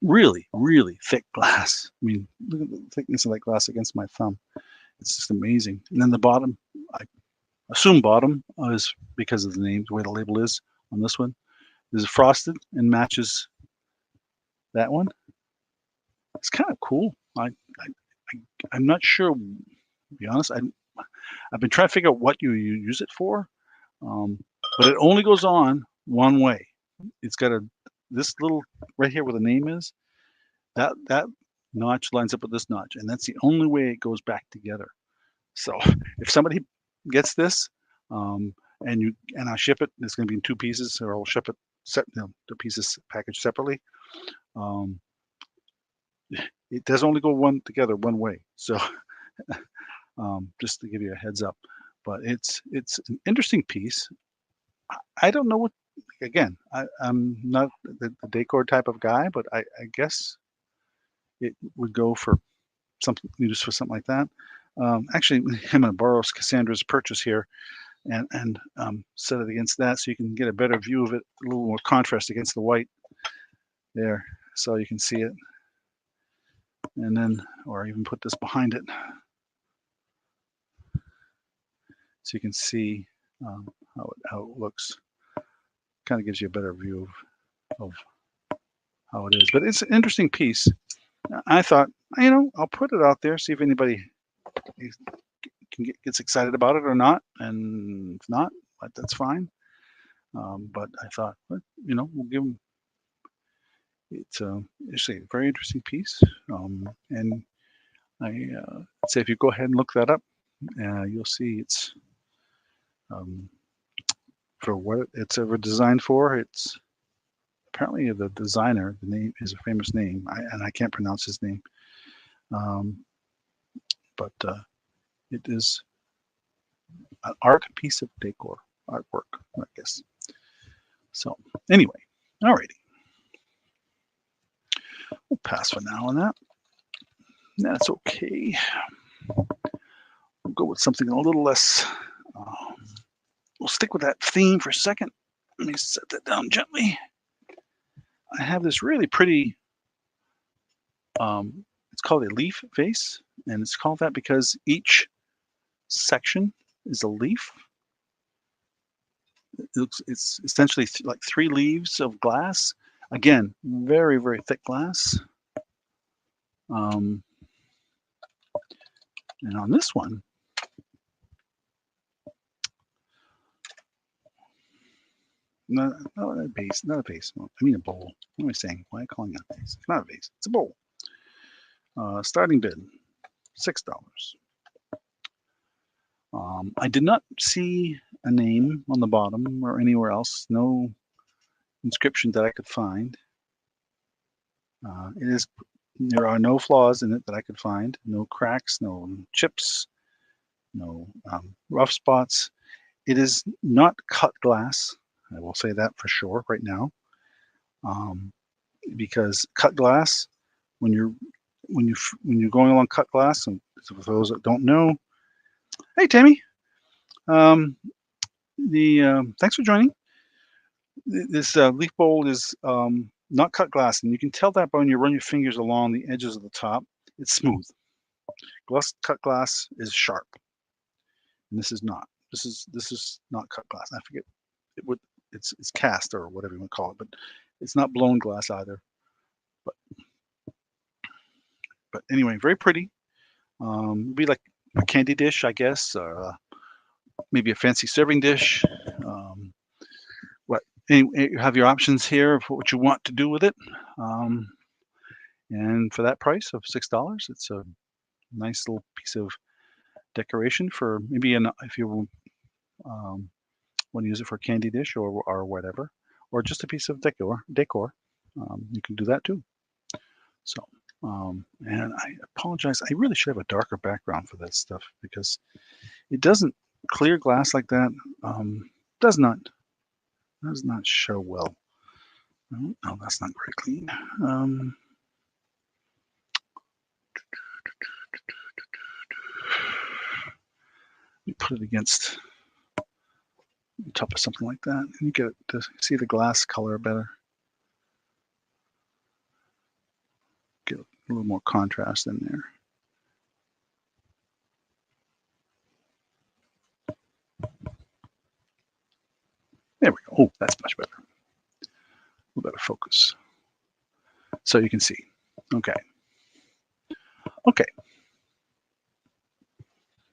Really, really thick glass. I mean, look at the thickness of that glass against my thumb. It's just amazing. And then the bottom, I assume bottom is because of the name, the way the label is on this one. This is frosted and matches that one. It's kind of cool. I'm not sure, to be honest. I've been trying to figure out what you use it for, but it only goes on one way. It's got this little right here where the name is. That notch lines up with this notch, and that's the only way it goes back together. So if somebody gets this, and I ship it, it's going to be in two pieces, or I'll ship it the pieces packaged separately. It does only go together one way. So just to give you a heads up, but it's an interesting piece. I don't know what. Again, I'm not the decor type of guy, but I guess it would go for something, just for something like that. Actually, I'm going to borrow Cassandra's purchase here and set it against that so you can get a better view of it, a little more contrast against the white there, so you can see it. And then, or even put this behind it so you can see how it looks. Kind of gives you a better view of how it is. But it's an interesting piece. I thought, I'll put it out there, see if anybody gets excited about it or not. And if not, that's fine. But I thought, we'll give them It's a very interesting piece, and I say if you go ahead and look that up, you'll see it's um, for what it's ever designed for. It's apparently the designer. The name is a famous name, and I can't pronounce his name, but it is an art piece of decor, artwork, I guess. So anyway, alrighty, we'll pass for now on that. That's okay. We'll go with something a little less. We'll stick with that theme for a second. Let me set that down gently. I have this really pretty, it's called a leaf vase, and it's called that because each section is a leaf. It's essentially like 3 leaves of glass. Again, very, very thick glass. And on this one, not a vase, not a vase. Well, I mean a bowl. What am I saying? Why am I calling it a vase? It's not a vase. It's a bowl. Starting bid, $6. I did not see a name on the bottom or anywhere else. No inscription that I could find. There are no flaws in it that I could find. No cracks, no chips, no rough spots. It is not cut glass. I will say that for sure right now, because cut glass, when you're going along cut glass, and for those that don't know, hey Tammy, thanks for joining. This leaf bowl is not cut glass, and you can tell that by when you run your fingers along the edges of the top. It's smooth. Cut glass is sharp, and this is not. This is not cut glass. I forget it's cast or whatever you want to call it, but it's not blown glass either. But anyway, very pretty. It'd be like a candy dish, I guess, or maybe a fancy serving dish. You have your options here for what you want to do with it. And for that price of $6, it's a nice little piece of decoration for maybe if you want to use it for a candy dish or whatever, or just a piece of decor. You can do that too. So, and I apologize. I really should have a darker background for this stuff because it doesn't clear glass like that. Does not show well. No, that's not very clean. You put it against the top of something like that, and you get to see the glass color better. Get a little more contrast in there. There we go. Oh, that's much better. A little better focus. So you can see. Okay.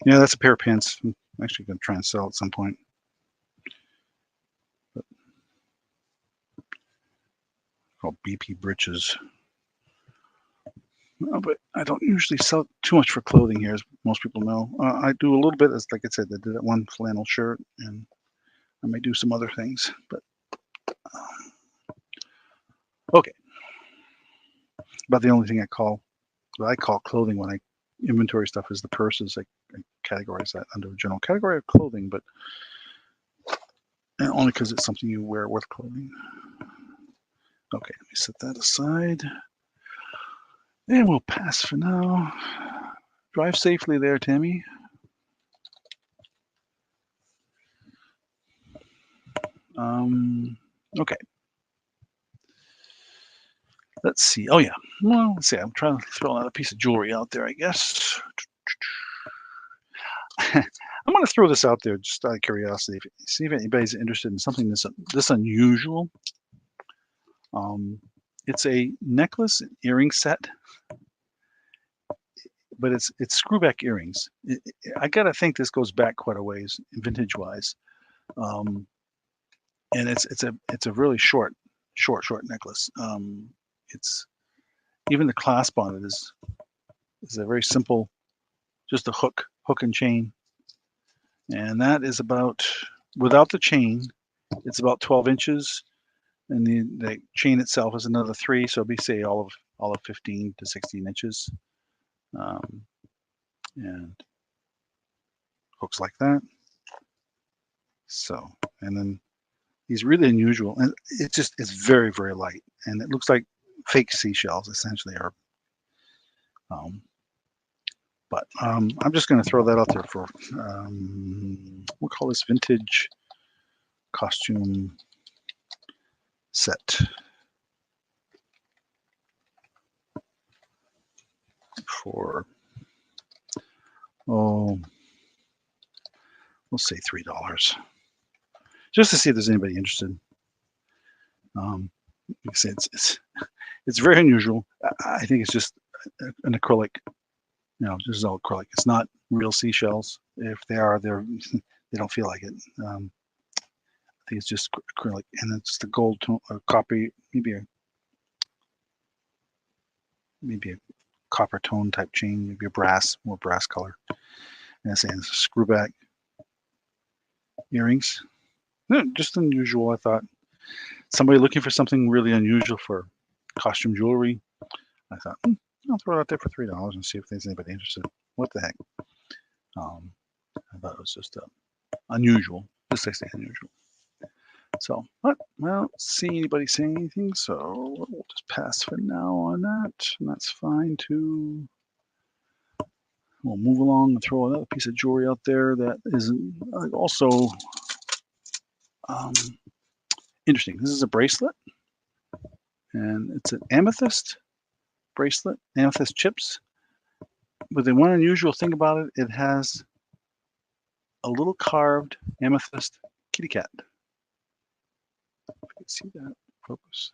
Yeah, that's a pair of pants. I'm actually going to try and sell at some point. Called BP Britches. But I don't usually sell too much for clothing here, as most people know. I do a little bit, as like I said, I did that one flannel shirt, and I may do some other things. But okay. About the only thing I call clothing when I inventory stuff is the purses. I categorize that under a general category of clothing, but only because it's something you wear with clothing. Okay, let me set that aside. And we'll pass for now. Drive safely there, Tammy. Okay. Let's see. Oh yeah. Well, let's see. I'm trying to throw another piece of jewelry out there, I guess. I'm going to throw this out there just out of curiosity. See if anybody's interested in something this unusual. It's a necklace and earring set, but it's screwback earrings. I gotta think this goes back quite a ways, vintage-wise, and it's a really short necklace. it's even the clasp on it is a very simple, just a hook and chain, and that is about, without the chain, it's about 12 inches, and the chain itself is another 3, so it'd be, say, all of 15 to 16 inches, and hooks like that. So, and then he's really unusual, and it's very, very light, and it looks like fake seashells essentially, or but I'm just going to throw that out there for we'll call this vintage costume set for, oh, we'll say $3, just to see if there's anybody interested. Like I say, it's very unusual. I think it's just an acrylic, this is all acrylic. It's not real seashells. If they are, they don't feel like it. I think it's just acrylic, and it's the gold tone, copper, maybe a copper tone type chain, maybe a more brass color. And it's saying screwback earrings. Just unusual, I thought. Somebody looking for something really unusual for costume jewelry. I thought, I'll throw it out there for $3 and see if there's anybody interested. What the heck? I thought it was just unusual, just like I say, unusual. So, but I don't see anybody saying anything, so we'll just pass for now on that, and that's fine too. We'll move along and throw another piece of jewelry out there that is also interesting. This is a bracelet, and it's an amethyst bracelet, amethyst chips. But the one unusual thing about it, it has a little carved amethyst kitty cat. If you can see that, focus.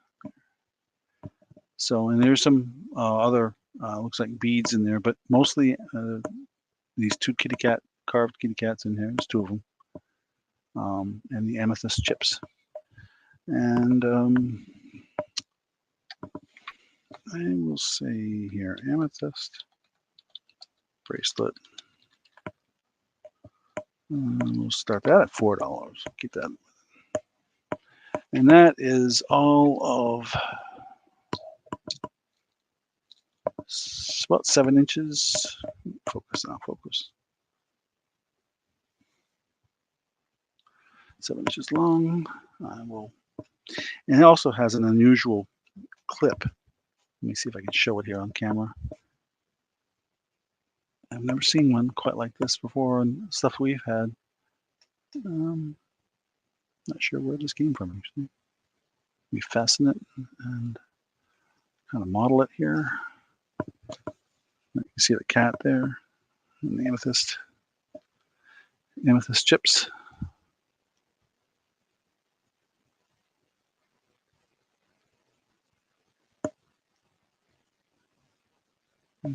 So, and there's some other, looks like beads in there, but mostly these two carved kitty cats in here. There's 2 of them, and the amethyst chips. And I will say here, amethyst bracelet. We'll start that at $4. Keep that. And that is all of about 7 inches. Focus now, focus. 7 inches long. And it also has an unusual clip. Let me see if I can show it here on camera. I've never seen one quite like this before, and stuff we've had. Not sure where this came from, actually. We fasten it and kind of model it here. You can see the cat there, and the amethyst chips.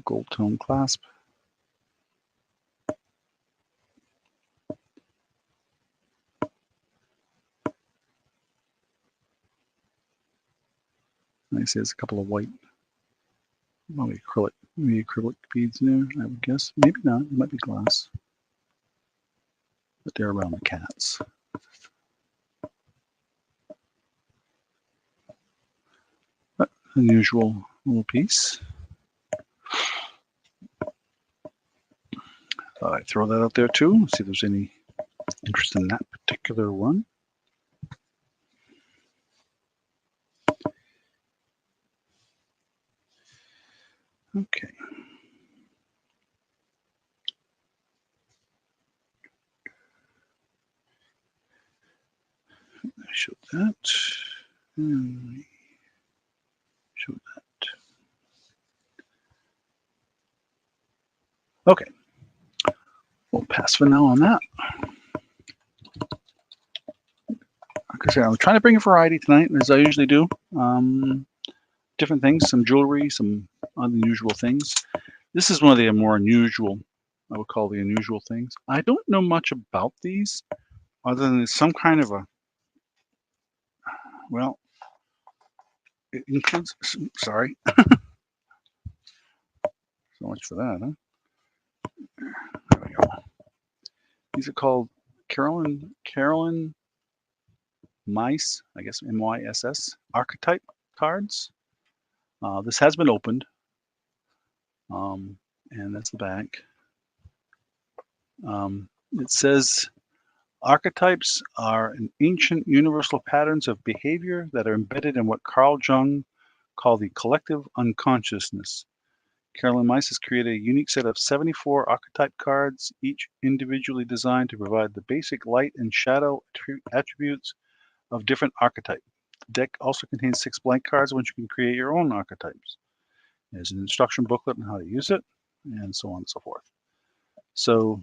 Gold tone clasp. I see there's a couple of white, maybe acrylic beads in there, I would guess. Maybe not, it might be glass. But they're around the cats. But unusual little piece. Thought I'd throw that out there too, see if there's any interest in that particular one. Okay. I showed that. And show that. Okay. We'll pass for now on that. Like I said, I'm trying to bring a variety tonight, as I usually do. Different things, some jewelry, some unusual things. This is one of the more unusual, I would call the unusual things. I don't know much about these, other than some kind of a, well, it includes, sorry, so much for that, huh? There we go. These are called Carolyn Mice, I guess MYSS, archetype cards. This has been opened, and that's the back. It says, archetypes are an ancient universal patterns of behavior that are embedded in what Carl Jung called the collective unconsciousness. Carolyn Mice has created a unique set of 74 archetype cards, each individually designed to provide the basic light and shadow attributes of different archetypes. The deck also contains 6 blank cards, which you can create your own archetypes. There's an instruction booklet on how to use it, and so on and so forth. So,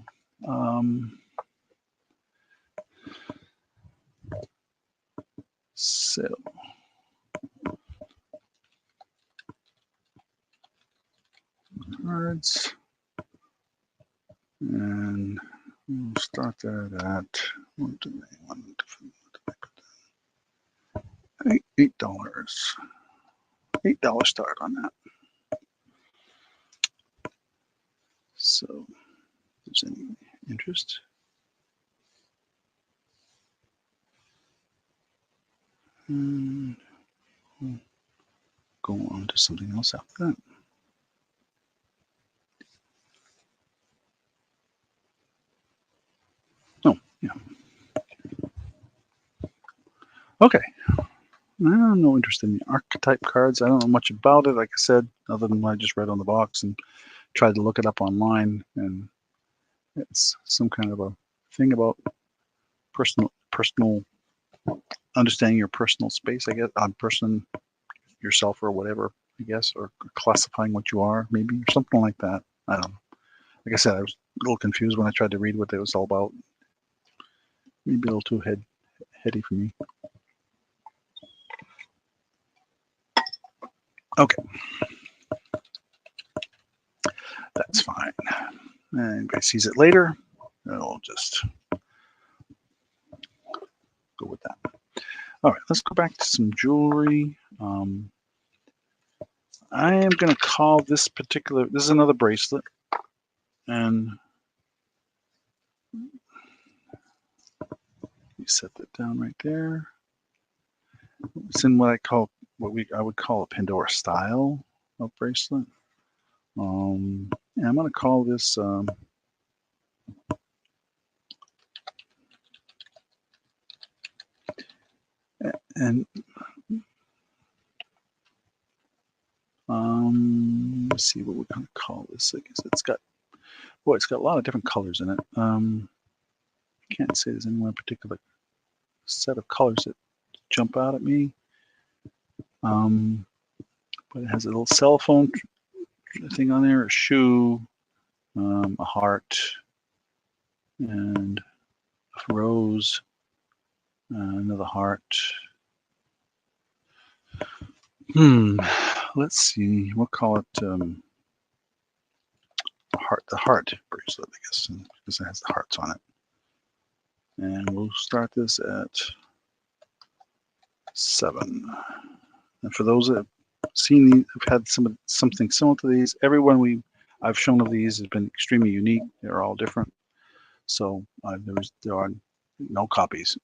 cards, and we'll start that at $8. $8 start on that. So, if there's any interest, and we'll go on to something else after that. Oh, yeah. Okay. I have no interest in the archetype cards. I don't know much about it, like I said, other than what I just read on the box and tried to look it up online. And it's some kind of a thing about personal understanding your personal space, I guess, on person, yourself or whatever, I guess, or classifying what you are, maybe, or something like that. I don't know. Like I said, I was a little confused when I tried to read what it was all about. Maybe a little too heady for me. Okay. That's fine. Anybody sees it later, I'll just go with that. All right, let's go back to some jewelry. I am going to call this particular, this is another bracelet, and you set that down right there. It's in what I call, I would call a Pandora style of bracelet. And I'm going to call this and let's see what we're going to call this. I guess it's got a lot of different colors in it. I can't say there's any one particular set of colors that jump out at me. But it has a little cell phone thing on there, a shoe, a heart, and a rose, another heart. Let's see. We'll call it the heart bracelet, I guess, because it has the hearts on it. And we'll start this at 7. And for those that have seen these, have had something similar to these, everyone I've shown of these has been extremely unique. They're all different. So there are no copies.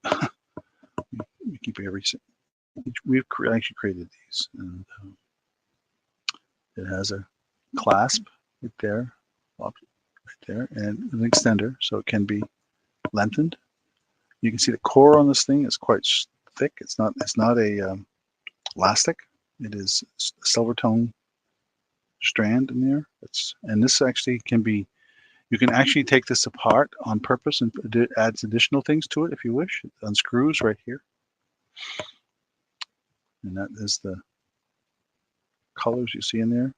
We keep we've actually created these, and it has a clasp right there, and an extender, so it can be lengthened. You can see the core on this thing is quite thick. It's not a elastic. It is a silver tone strand in there. And this actually can be. You can actually take this apart on purpose and it adds additional things to it if you wish. It unscrews right here. And that is the colors you see in there.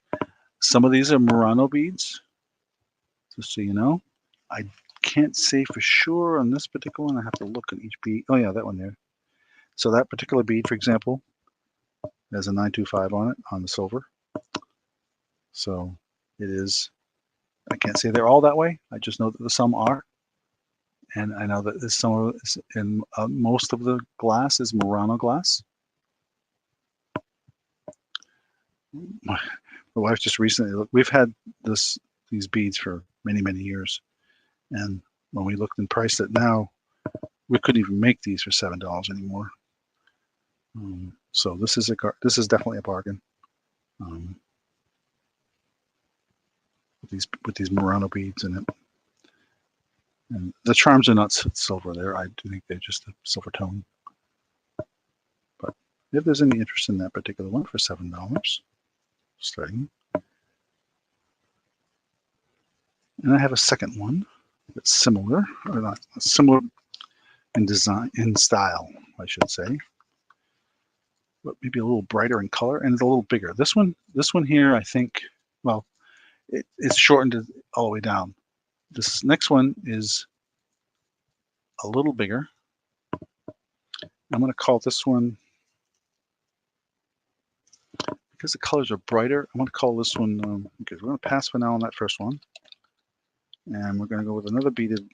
Some of these are Murano beads, just so you know. I can't say for sure on this particular one. I have to look at each bead. Oh yeah, that one there. So that particular bead, for example, has a 925 on it, on the silver. So it is, I can't say they're all that way. I just know that some are. And I know that some of this, and most of the glass is Murano glass. my wife just recently, we've had these beads for many years, and when we looked and priced it now, we couldn't even make these for $7 anymore. So this is definitely a bargain. With these Murano beads in it, and the charms are not silver there. I do think they're just a silver tone. But if there's any interest in that particular one for $7 starting, and I have a second one that's similar, or not similar in design, in style, I should say, but maybe a little brighter in color and it's a little bigger. This one here, I think, well, it's shortened all the way down. This next one is a little bigger. I'm going to call this one, because the colors are brighter, I'm going to call this one, because we're going to pass for now on that first one. And we're going to go with another beaded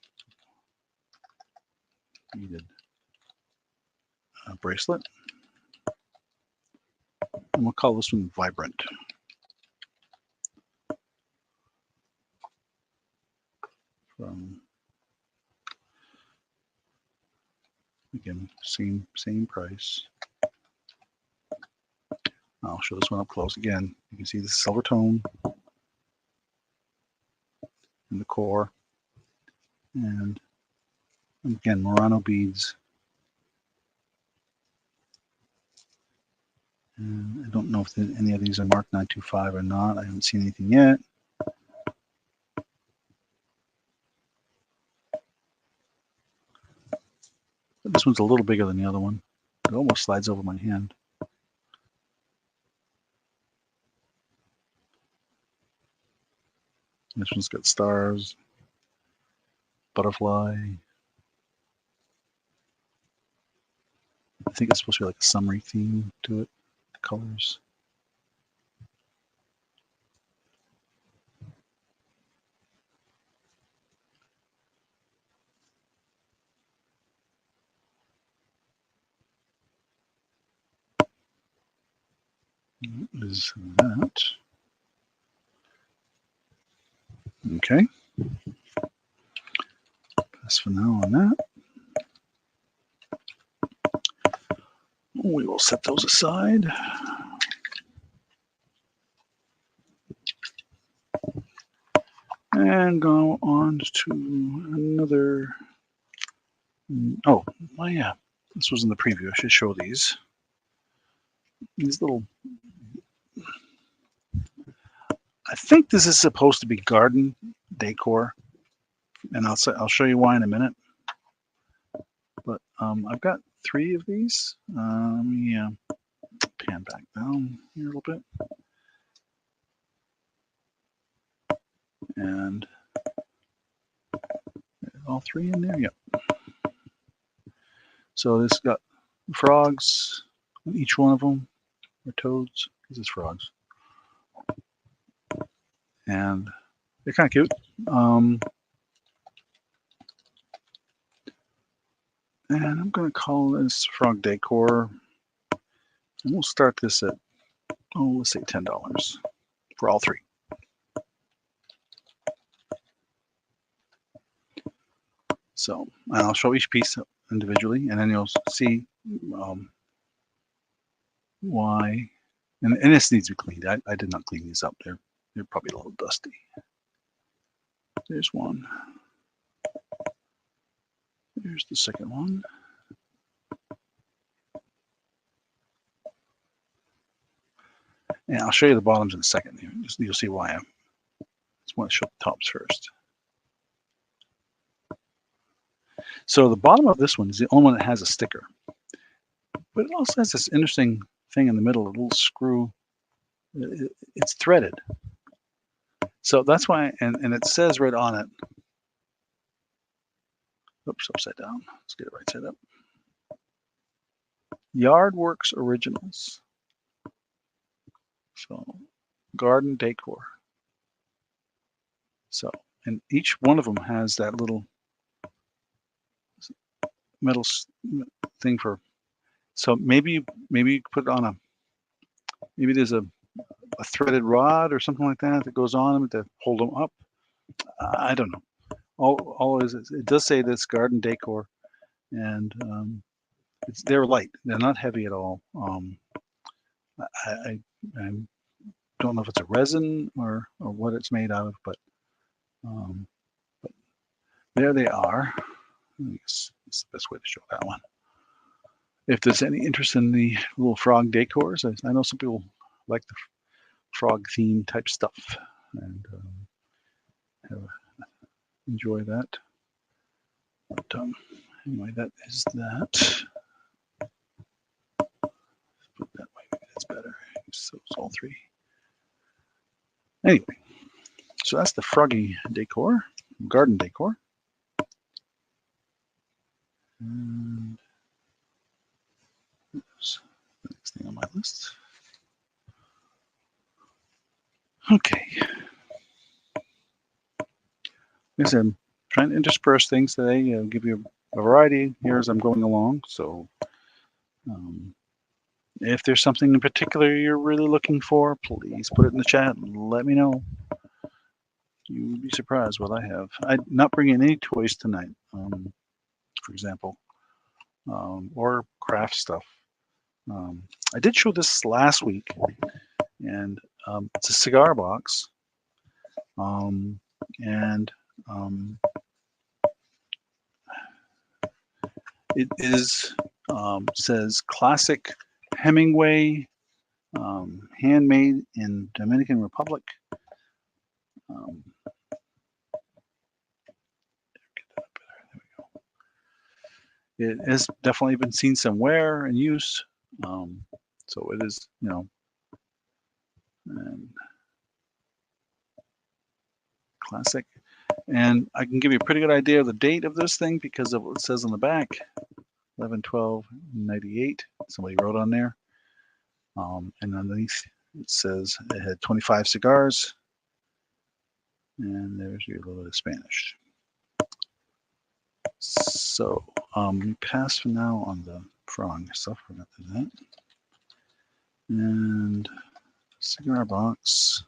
bracelet. And we'll call this one Vibrant. Again, same price. I'll show this one up close again. You can see the silver tone in the core, and again, Murano beads. And I don't know if any of these are marked 925 or not. I haven't seen anything yet. But this one's a little bigger than the other one. It almost slides over my hand. This one's got stars, butterfly. I think it's supposed to be like a summery theme to it, the colors. Is that. Okay. Pass for now on that. We will set those aside. And go on to another. Oh, yeah. This was in the preview. I should show these. These little. I think this is supposed to be garden decor, and I'll show you why in a minute. But I've got 3 of these. Let me pan back down here a little bit. And all 3 in there, yep. So this got frogs on each one of them, or toads. This is frogs. And they're kind of cute. And I'm going to call this frog decor. And we'll start this at, let's say $10 for all 3. So, and I'll show each piece individually, and then you'll see why. And this needs to be cleaned. I did not clean these up. They're probably a little dusty. There's one. There's the second one. And I'll show you the bottoms in a second. You'll see why. I just want to show the tops first. So the bottom of this one is the only one that has a sticker. But it also has this interesting thing in the middle, a little screw. It's threaded. So that's why, and it says right on it, oops, upside down. Let's get it right side up. Yardworks Originals. So garden decor. So, and each one of them has that little metal thing for. So maybe you put it on maybe there's a a threaded rod or something like that that goes on them to hold them up. I don't know. All it does say this garden decor, and they're light. They're not heavy at all. I don't know if it's a resin or what it's made out of, but there they are. I guess that's the best way to show that one. If there's any interest in the little frog decors, I know some people like the frog theme type stuff and enjoy that. But anyway, that is that. Put it that way, maybe that's better. So it's all three. Anyway, so that's the froggy decor, garden decor. And that's the next thing on my list. Okay. Like I said, I'm trying to intersperse things today, give you a variety here as I'm going along. So if there's something in particular you're really looking for, please put it in the chat and let me know. You would be surprised what I have. I'm not bringing any toys tonight, for example, or craft stuff. I did show this last week, and it's a cigar box, and it is says classic Hemingway, handmade in Dominican Republic. It has definitely been seen some wear and use, so it is, classic. And I can give you a pretty good idea of the date of this thing because of what it says on the back, 11/12/98. Somebody wrote on there, and underneath it says it had 25 cigars, and there's your little bit of Spanish. So we pass for now on the frog stuff. We're going to do that. And cigar box.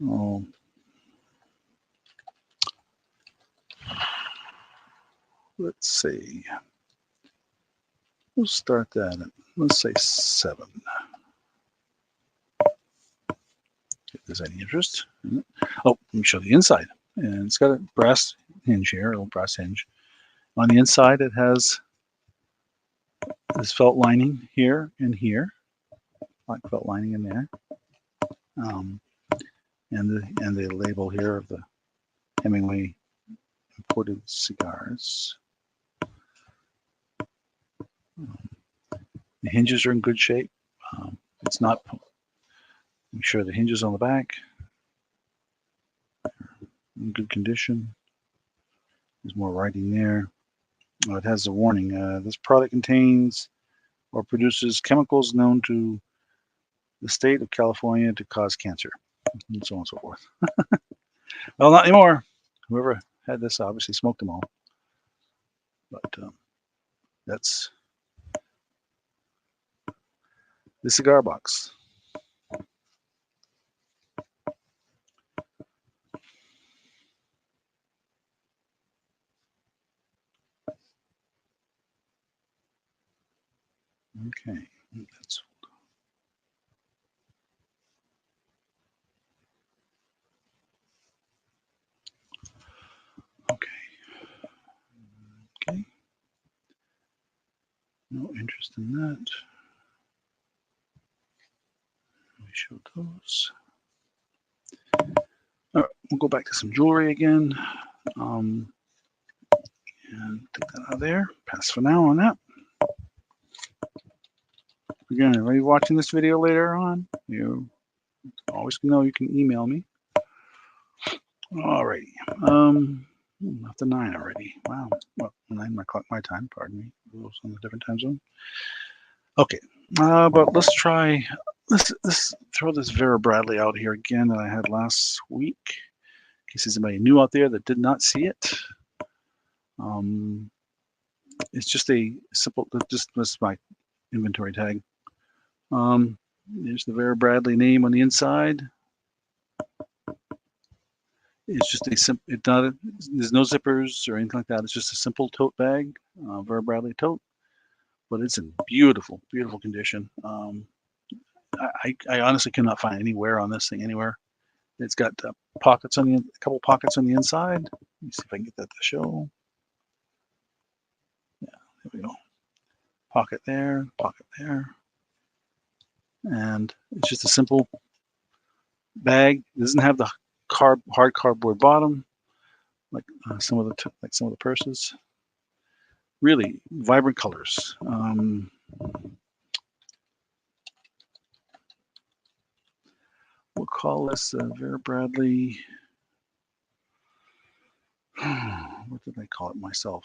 Oh, let's see. We'll start that at, let's say 7. If there's any interest. Oh, let me show the inside. And it's got a brass hinge here, a little brass hinge. On the inside, it has this felt lining here and here, black felt lining in there, and the label here of the Hemingway imported cigars. The hinges are in good shape. It's not. Make sure the hinges on the back are in good condition. There's more writing there. It has a warning. This product contains or produces chemicals known to the state of California to cause cancer, and so on and so forth. Well, not anymore. Whoever had this obviously smoked them all. But that's the cigar box. Okay, that's okay. Okay. No interest in that. Let me show those. All right, we'll go back to some jewelry again. And take that out of there. Pass for now on that. Again, are you watching this video later on? You always know you can email me. Alrighty. After 9 already. Wow. Well, 9 o'clock my time, pardon me. It was on a different time zone. Okay. But let's try, let's throw this Vera Bradley out here again that I had last week. In case there's anybody new out there that did not see it. It's just a simple, just my inventory tag. There's the Vera Bradley name on the inside. It's just a simple. There's no zippers or anything like that. It's just a simple tote bag, Vera Bradley tote, but it's in beautiful, beautiful condition. I honestly cannot find any wear on this thing anywhere. It's got pockets on a couple pockets on the inside. Let me see if I can get that to show. Yeah, there we go. Pocket there, and it's just a simple bag. It doesn't have the hard cardboard bottom like some of the purses. Really vibrant colors. We'll call this Vera Bradley. What did I call it myself?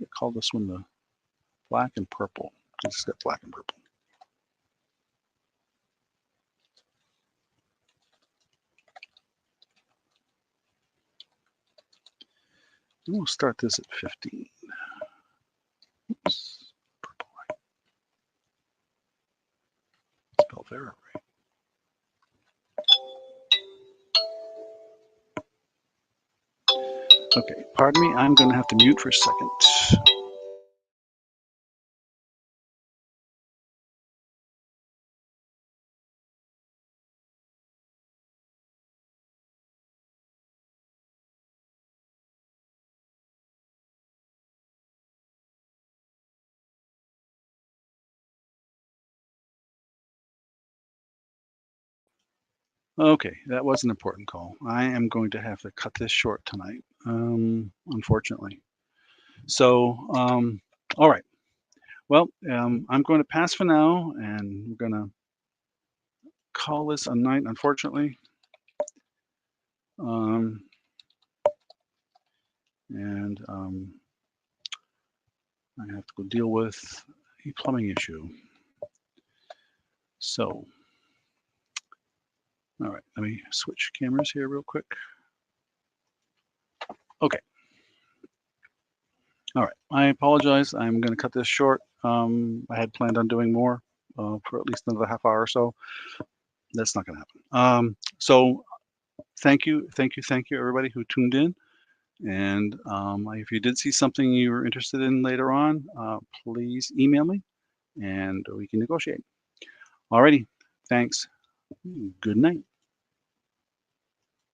I call this one the black and purple. It's got black and purple. And we'll start this at 15. Oops. Purple, right? Spell Vera right. Okay, pardon me, I'm going to have to mute for a second. Okay, that was an important call. I am going to have to cut this short tonight, unfortunately. So, all right. Well, I'm going to pass for now, and we're going to call this a night, unfortunately. I have to go deal with a plumbing issue. So, all right, let me switch cameras here real quick. Okay. All right, I apologize. I'm going to cut this short. I had planned on doing more for at least another half hour or so. That's not going to happen. So thank you, everybody who tuned in. And if you did see something you were interested in later on, please email me and we can negotiate. Alrighty, thanks. Good night.